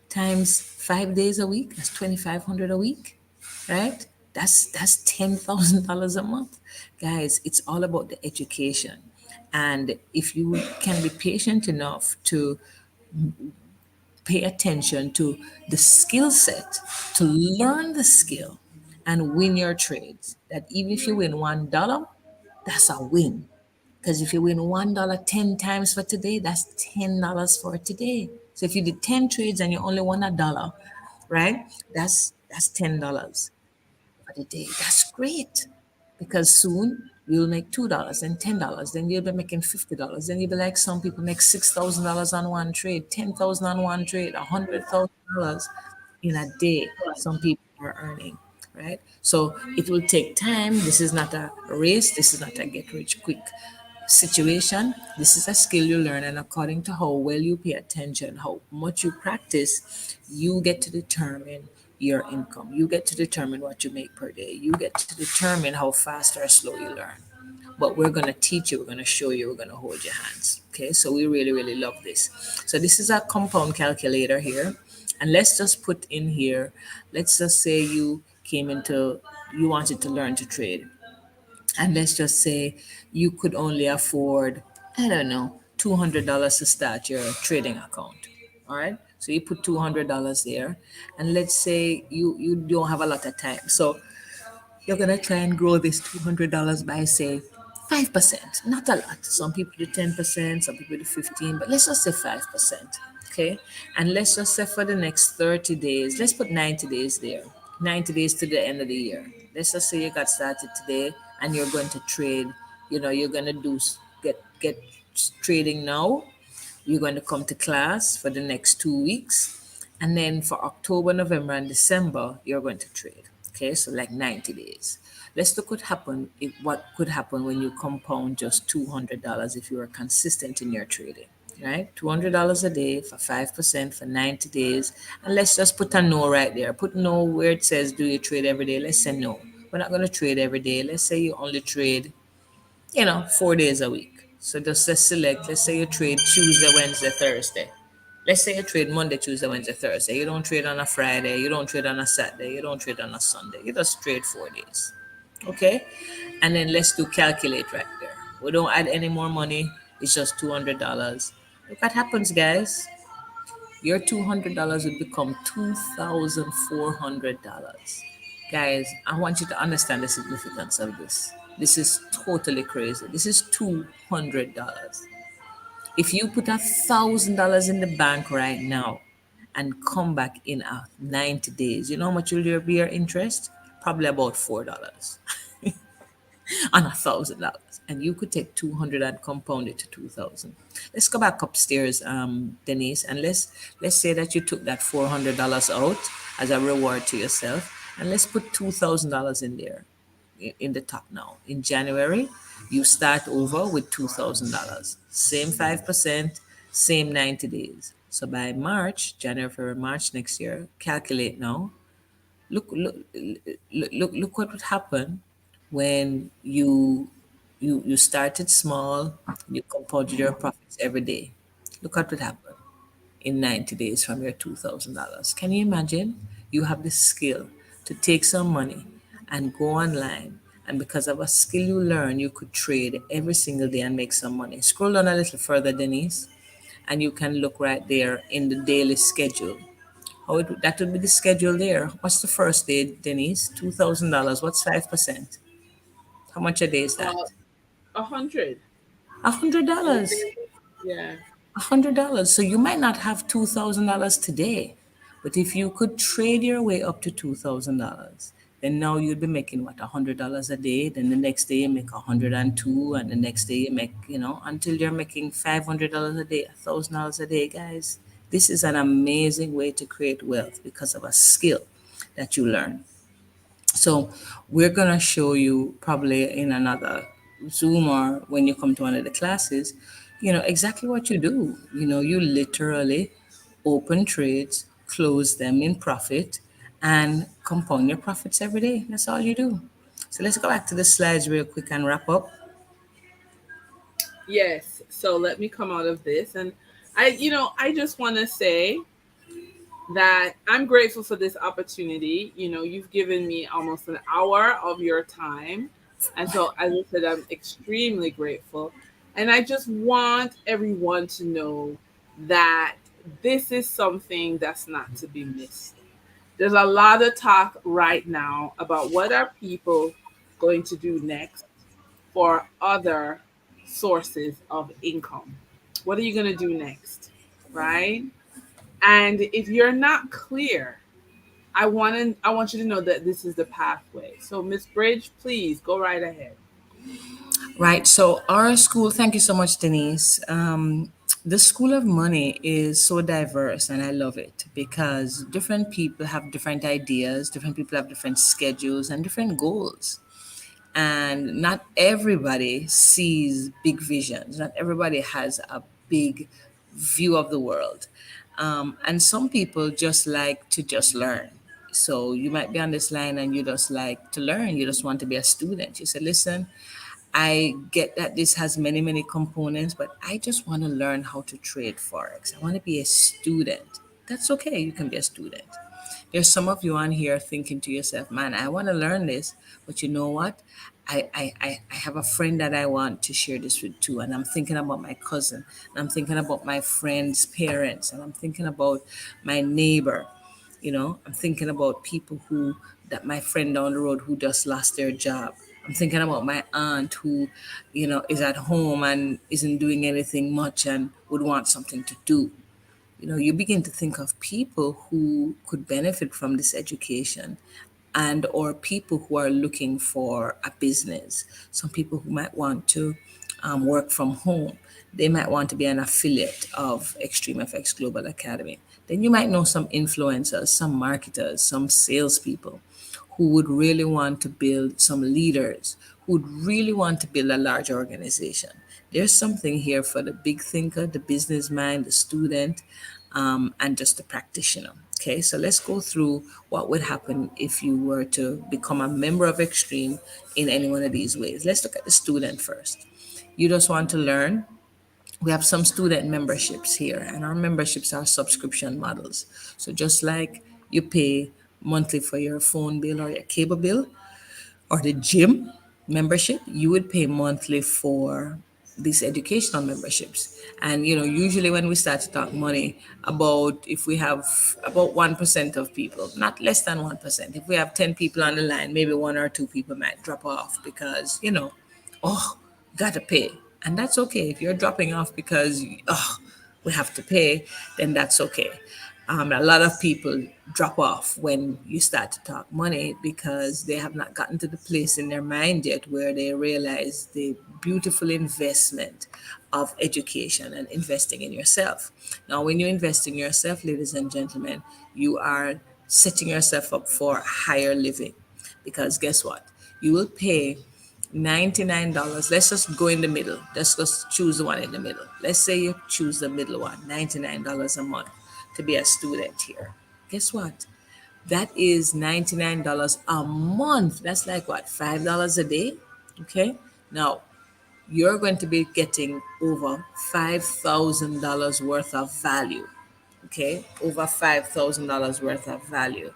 times 5 days a week, that's 2,500 a week, right? That's $10,000 a month. Guys, it's all about the education. And if you can be patient enough to pay attention to the skill set, to learn the skill and win your trades, that even if you win $1, that's a win. Because if you win $1 10 times for today, that's $10 for today. So if you did 10 trades and you only won $1, right? That's $10 for the day. That's great. Because soon you'll make $2 and $10. Then you'll be making $50. Then you'll be like some people make $6,000 on one trade, 10,000 on one trade, $100,000 in a day. Some people are earning, right? So it will take time. This is not a race. This is not a get rich quick situation. This is a skill you learn, and according to how well you pay attention, how much you practice, you get to determine your income. You get to determine what you make per day. You get to determine how fast or slow you learn. But we're going to teach you, we're going to show you, we're going to hold your hands. Okay, so we really, really love this. So this is a compound calculator here. And let's just put in here, let's just say you wanted to learn to trade. And let's just say you could only afford, I don't know, $200 to start your trading account. All right. So you put $200 there, and let's say you don't have a lot of time. So you're gonna try and grow this $200 by say 5%. Not a lot. Some people do 10%, some people do 15, but let's just say 5%. Okay. And let's just say for the next 30 days, let's put 90 days there. 90 days to the end of the year. Let's just say you got started today and you're going to trade, you're gonna get trading now. You're going to come to class for the next 2 weeks. And then for October, November, and December, you're going to trade. Okay, so like 90 days. Let's look what could happen when you compound just $200 if you are consistent in your trading. Right? $200 a day for 5% for 90 days. And let's just put a no right there. Put no where it says, do you trade every day? Let's say no. We're not going to trade every day. Let's say you only trade 4 days a week. So just select, let's say you trade Tuesday, Wednesday, Thursday. Let's say you trade Monday, Tuesday, Wednesday, Thursday. You don't trade on a Friday, you don't trade on a Saturday, you don't trade on a Sunday. You just trade 4 days. Okay? And then let's do calculate right there. We don't add any more money, it's just $200. Look what happens, guys. Your $200 would become $2,400. Guys, I want you to understand the significance of this. This is totally crazy. This is $200. If you put $1,000 in the bank right now and come back in 90 days, you know how much will there be your interest? Probably about $4 on $1,000, and you could take 200 and compound it to 2,000. Let's go back upstairs, Denise, and let's say that you took that $400 out as a reward to yourself, and let's put $2,000 in there, in the top now. In January, you start over with $2,000, same 5%, same 90 days. So by March, January, February, March next year, calculate now. Look what would happen when you started small, you compounded your profits every day. Look what would happen in 90 days from your $2,000. Can you imagine? You have the skill to take some money and go online, and because of a skill you learn, you could trade every single day and make some money. Scroll down a little further, Denise, and you can look right there in the daily schedule. That would be the schedule there. What's the first day, Denise? $2,000. What's 5%? How much a day is Uh, that? 100. A hundred I would dollars. say, yeah. $100. So you might not have $2,000 today, but if you could trade your way up to $2,000, then now you'd be making what, $100 a day. Then the next day you make 102, and the next day you make, until you're making $500 a day, $1,000 a day, guys. This is an amazing way to create wealth because of a skill that you learn. So we're gonna show you probably in another Zoom or when you come to one of the classes, exactly what you do. You literally open trades, close them in profit, and compound your profits every day. That's all you do. So let's go back to the slides real quick and wrap up. Yes. So let me come out of this. And I just want to say that I'm grateful for this opportunity. You've given me almost an hour of your time. And so, as I said, I'm extremely grateful. And I just want everyone to know that this is something that's not to be missed. There's a lot of talk right now about what are people going to do next for other sources of income. What are you going to do next? Right? And if you're not clear, I want you to know that this is the pathway. So Miss Bridge, please go right ahead. Right. So our school, thank you so much, Denise. The School of Money is so diverse, and I love it because different people have different ideas, different people have different schedules and different goals. And not everybody sees big visions, not everybody has a big view of the world. And some people just like to just learn. So you might be on this line and you just like to learn, you just want to be a student. You say, listen, I get that this has many, many components, but I just want to learn how to trade Forex. I want to be a student. That's okay. You can be a student. There's some of you on here thinking to yourself, man, I want to learn this, but you know what? I have a friend that I want to share this with too, and I'm thinking about my cousin, and I'm thinking about my friend's parents, and I'm thinking about my neighbor. I'm thinking about people who that my friend down the road who just lost their job. I'm thinking about my aunt who, is at home and isn't doing anything much and would want something to do. You begin to think of people who could benefit from this education, and or people who are looking for a business. Some people who might want to work from home. They might want to be an affiliate of Extreme FX Global Academy. Then you might know some influencers, some marketers, some salespeople who would really want to build, some leaders who would really want to build a large organization. There's something here for the big thinker, the business mind, the student, and just the practitioner. Okay, so let's go through what would happen if you were to become a member of Extreme in any one of these ways. Let's look at the student first. You just want to learn. We have some student memberships here, and our memberships are subscription models. So just like you pay monthly for your phone bill or your cable bill, or the gym membership, you would pay monthly for these educational memberships. And usually when we start to talk money, about if we have about 1% of people, not less than 1%, if we have 10 people on the line, maybe one or two people might drop off because oh, gotta pay. And that's okay. If you're dropping off because we have to pay, then that's okay. A lot of people drop off when you start to talk money because they have not gotten to the place in their mind yet where they realize the beautiful investment of education and investing in yourself. Now, when you invest in yourself, ladies and gentlemen, you are setting yourself up for higher living, because guess what? You will pay $99. Let's just go in the middle. Let's just choose the one in the middle. Let's say you choose the middle one, $99 a month to be a student here. Guess what? That is $99 a month. That's like what, $5 a day? Okay. Now, you're going to be getting over $5,000 worth of value. Okay. Over $5,000 worth of value.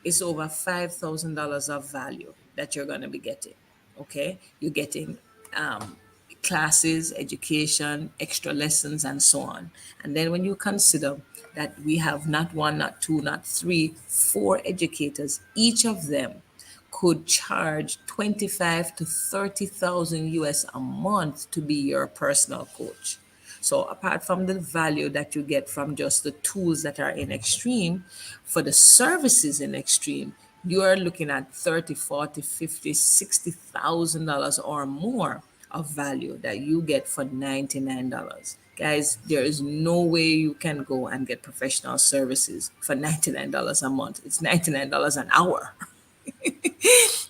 It's over $5,000 of value that you're going to be getting. Okay, you're getting um, classes, education, extra lessons, and so on. And then when you consider that we have not one, not two, not three, four educators, each of them could charge 25 to 30,000 US a month to be your personal coach. So apart from the value that you get from just the tools that are in Extreme, for the services in Extreme, you are looking at 30, 40, 50, $60,000 or more of value that you get for $99. Guys, there is no way you can go and get professional services for $99 a month. It's $99 an hour.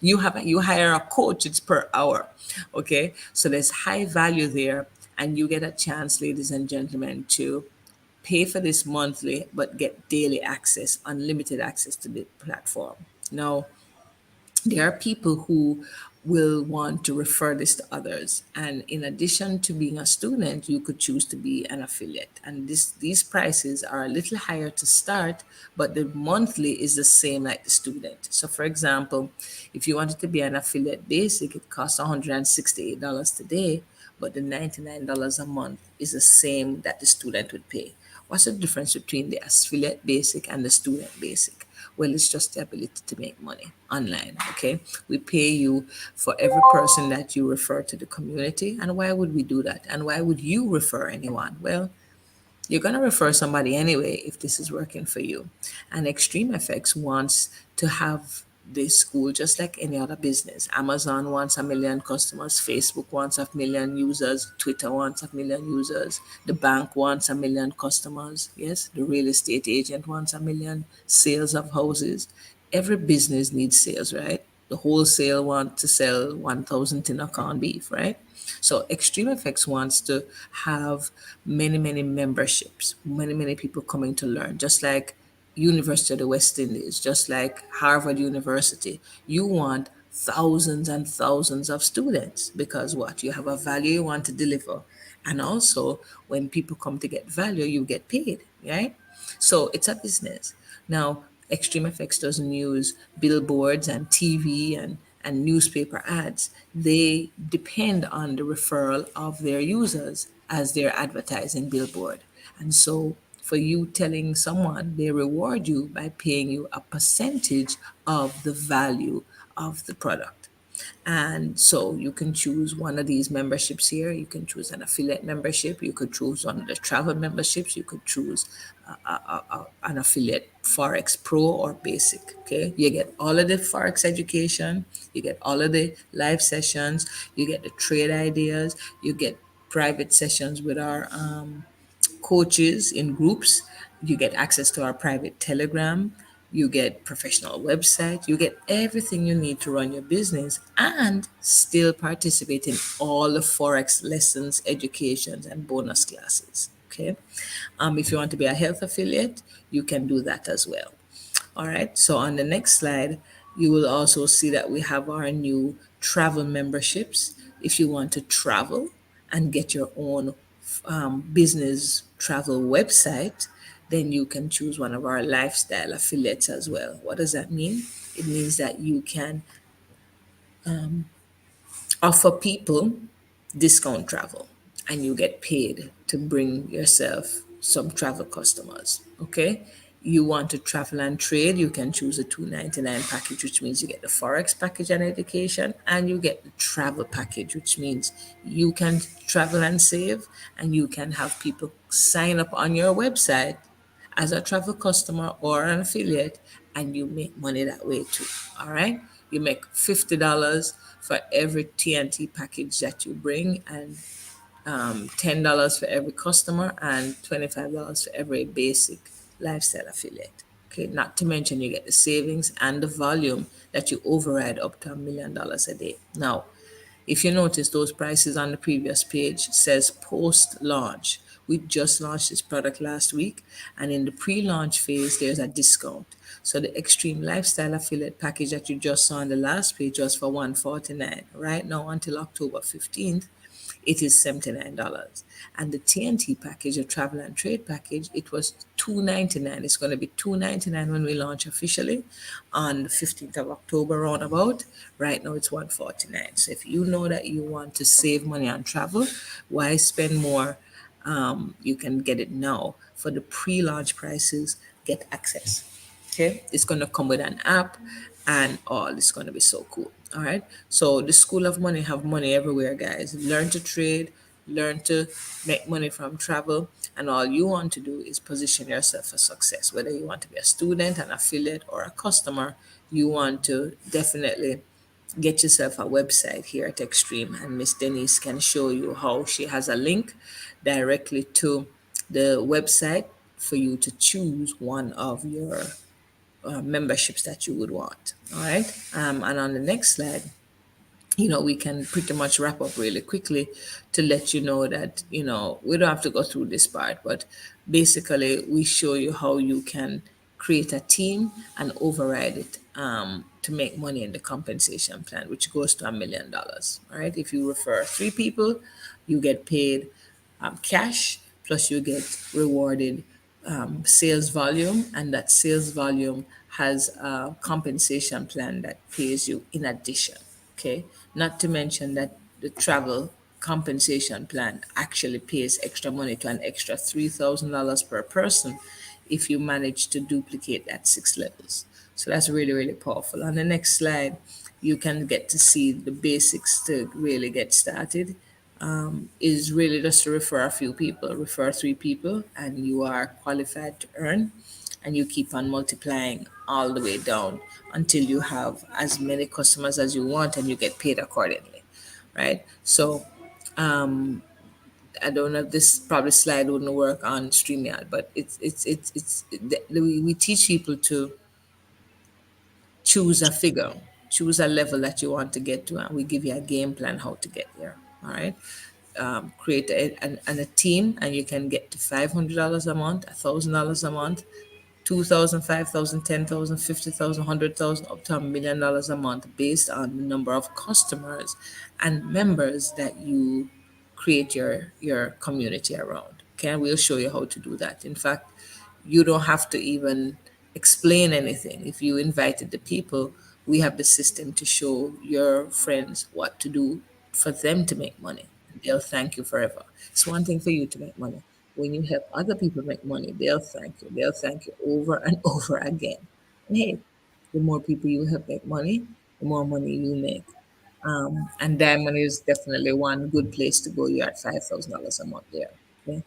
You hire a coach, it's per hour. Okay, so there's high value there, and you get a chance, ladies and gentlemen, to pay for this monthly but get daily access, unlimited access to the platform. Now, there are people who will want to refer this to others, and in addition to being a student, you could choose to be an affiliate, and these prices are a little higher to start, but the monthly is the same like the student. So for example, if you wanted to be an affiliate basic, it costs $168 today, but the $99 a month is the same that the student would pay. What's the difference between the affiliate basic and the student basic? Well, it's just the ability to make money online. Okay. We pay you for every person that you refer to the community. And why would we do that? And why would you refer anyone? Well, you're going to refer somebody anyway if this is working for you. And Extreme FX wants to have this school just like any other business. Amazon wants 1 million customers, Facebook wants 1 million users, Twitter wants 1 million users, the bank wants 1 million customers, yes, the real estate agent wants 1 million sales of houses. Every business needs sales, right? The wholesale want to sell 1,000 tin of corned beef, right? So Extreme FX wants to have many, many memberships, many, many people coming to learn, just like University of the West Indies, just like Harvard University. You want thousands and thousands of students because what? You have a value you want to deliver. And also, when people come to get value, you get paid, right? So it's a business. Now, Extreme FX doesn't use billboards and TV and newspaper ads. They depend on the referral of their users as their advertising billboard. And so for you telling someone, they reward you by paying you a percentage of the value of the product. And so you can choose one of these memberships here. You can choose an affiliate membership. You could choose one of the travel memberships. You could choose an affiliate Forex Pro or Basic. Okay. You get all of the Forex education. You get all of the live sessions. You get the trade ideas. You get private sessions with our coaches in groups. You get access to our private Telegram. You get professional website. You get everything you need to run your business and still participate in all the Forex lessons, educations, and bonus classes. Okay. If you want to be a health affiliate, you can do that as well. All right. So on the next slide, you will also see that we have our new travel memberships. If you want to travel and get your own business travel website, then you can choose one of our lifestyle affiliates as well. What does that mean? It means that you can offer people discount travel and you get paid to bring yourself some travel customers. Okay. You want to travel and trade, you can choose a 299 package, which means you get the Forex package and education, and you get the travel package, which means you can travel and save, and you can have people sign up on your website as a travel customer or an affiliate, and you make money that way too. All right. You make $50 for every TNT package that you bring, and $10 for every customer, and $25 for every basic lifestyle affiliate. Okay, not to mention you get the savings and the volume that you override up to $1 million a day. Now, if you notice, those prices on the previous page says post launch. We just launched this product last week, and in the pre-launch phase, there's a discount. So the Extreme Lifestyle Affiliate package that you just saw on the last page was for $149. Right now, until October 15th, it is $79. And the TNT package, a travel and trade package, it was $299. It's going to be $299 when we launch officially on the 15th of October roundabout. Right now it's $149. So if you know that you want to save money on travel, why spend more? You can get it now for the pre-launch prices. Get access. Okay, it's going to come with an app and all. It's going to be so cool. All right. So the School of Money have money everywhere, guys. Learn to trade, learn to make money from travel, and all you want to do is position yourself for success. Whether you want to be a student, an affiliate, or a customer, you want to definitely get yourself a website here at Extreme, and Miss Denise can show you how she has a link directly to the website for you to choose one of your memberships that you would want. All right. And on the next slide, we can pretty much wrap up really quickly to let you know that, we don't have to go through this part, but basically we show you how you can create a team and override it to make money in the compensation plan, which goes to $1 million. All right. If you refer 3 people, you get paid cash, plus you get rewarded sales volume, and that sales volume has a compensation plan that pays you in addition. Okay, not to mention that the travel compensation plan actually pays extra money to an extra $3,000 per person if you manage to duplicate that 6 levels. So that's really, really powerful. On the next slide, you can get to see the basics to really get started. Is really just to refer a few people, refer 3 people, and you are qualified to earn. And you keep on multiplying all the way down until you have as many customers as you want and you get paid accordingly. Right? So, I don't know if this probably slide wouldn't work on StreamYard, but we teach people to choose a figure, choose a level that you want to get to, and we give you a game plan how to get there. All right. Create a team, and you can get to $500 a month, $1,000 a month, 2,000, 5,000, 10,000, 50,000, 100,000, up to $1 million a month based on the number of customers and members that you create your community around. Okay, and we'll show you how to do that. In fact, you don't have to even explain anything. If you invited the people, we have the system to show your friends what to do for them to make money. They'll thank you forever. It's one thing for you to make money. When you help other people make money, they'll thank you. They'll thank you over and over again. And hey, the more people you help make money, the more money you make. And diamond is definitely one good place to go. You're at $5,000 a month there. Okay,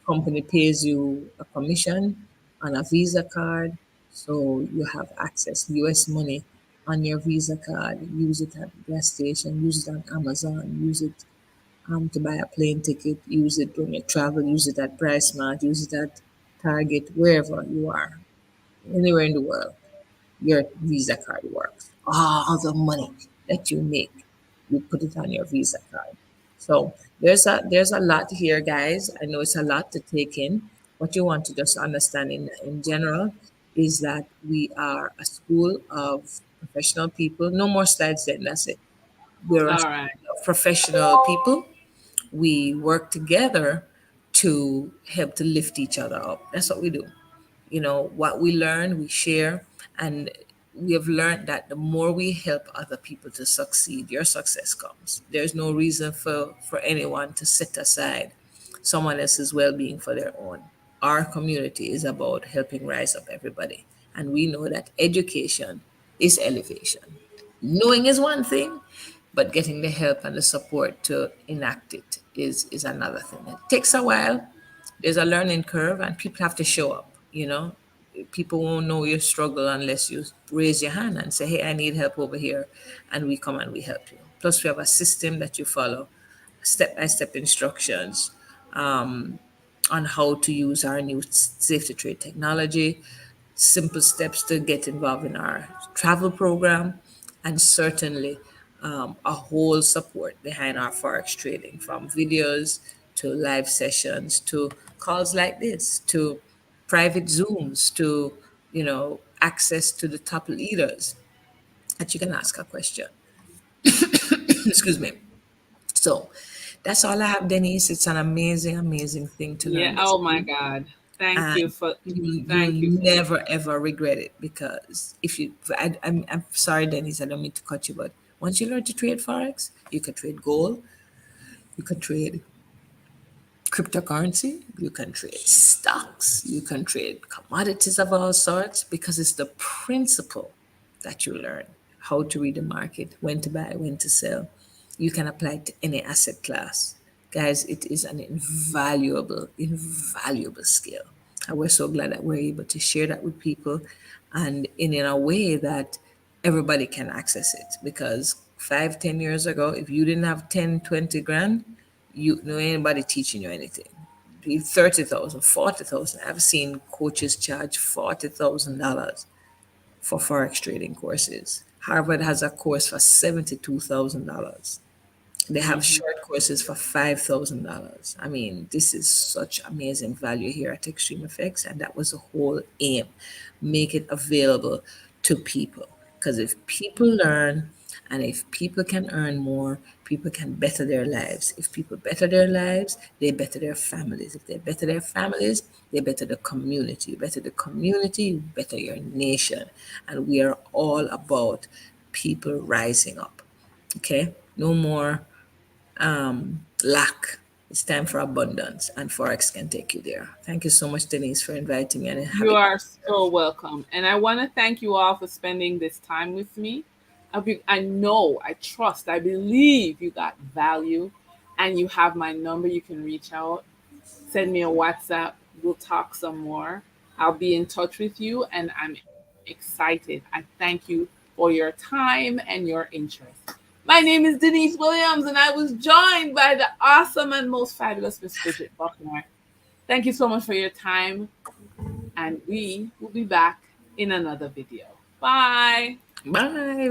company pays you a commission on a Visa card, so you have access US money on your Visa card. Use it at the gas station, use it on Amazon, use it to buy a plane ticket, use it when you travel, use it at PriceSmart, use it at Target, wherever you are, anywhere in the world your Visa card works. All the money that you make, you put it on your Visa card. So there's a lot here, guys. I know it's a lot to take in. What you want to just understand in general is that we are a school of professional people. No more slides then, that's it. We're a All school right. of professional people. We work together to help to lift each other up. That's what we do. What we learn, we share, and we have learned that the more we help other people to succeed, your success comes. There's no reason for anyone to set aside someone else's well-being for their own. Our community is about helping rise up everybody, and we know that education is elevation. Knowing is one thing, but getting the help and the support to enact it is another thing. It takes a while. There's a learning curve, and people have to show up. People won't know your struggle unless you raise your hand and say, hey, I need help over here, and we come and we help you. Plus we have a system that you follow, step-by-step instructions on how to use our new safety trade technology, simple steps to get involved in our travel program, and certainly a whole support behind our forex trading, from videos to live sessions to calls like this to private zooms to access to the top leaders that you can ask a question. Excuse me. So that's all I have, Denise. It's an amazing, amazing thing to Yeah. learn this Oh my week. God. Thank you And for. you'll Thank you for. never ever regret it, because if you I'm sorry, Denise, I don't mean to cut you, but once you learn to trade forex, you can trade gold, you can trade cryptocurrency, you can trade stocks, you can trade commodities of all sorts, because it's the principle that you learn how to read the market, when to buy, when to sell. You can apply it to any asset class. Guys, it is an invaluable, invaluable skill. And we're so glad that we're able to share that with people, and in a way that everybody can access it. Because 5, 10 years ago, if you didn't have 10, 20 grand, you know anybody teaching you anything. Be 30,000, 40,000. I've seen coaches charge $40,000 for forex trading courses. Harvard has a course for $72,000. They have Hmm. short courses for $5,000. I mean, this is such amazing value here at Extreme Effects, and that was the whole aim. Make it available to people. Because if people learn and if people can earn more, people can better their lives. If people better their lives, they better their families. If they better their families, they better the community. You better the community, you better your nation. And we are all about people rising up. Okay? No more lack. It's time for abundance, and Forex can take you there. Thank you so much, Denise, for inviting me and You having me are here. so welcome. And I want to thank you all for spending this time with me. I know, I trust, I believe you got value, and you have my number. You can reach out, send me a WhatsApp. We'll talk some more. I'll be in touch with you, and I'm excited. I thank you for your time and your interest. My name is Denise Williams, and I was joined by the awesome and most fabulous Miss Bridget Buckner. Thank you so much for your time, and we will be back in another video. Bye. Bye.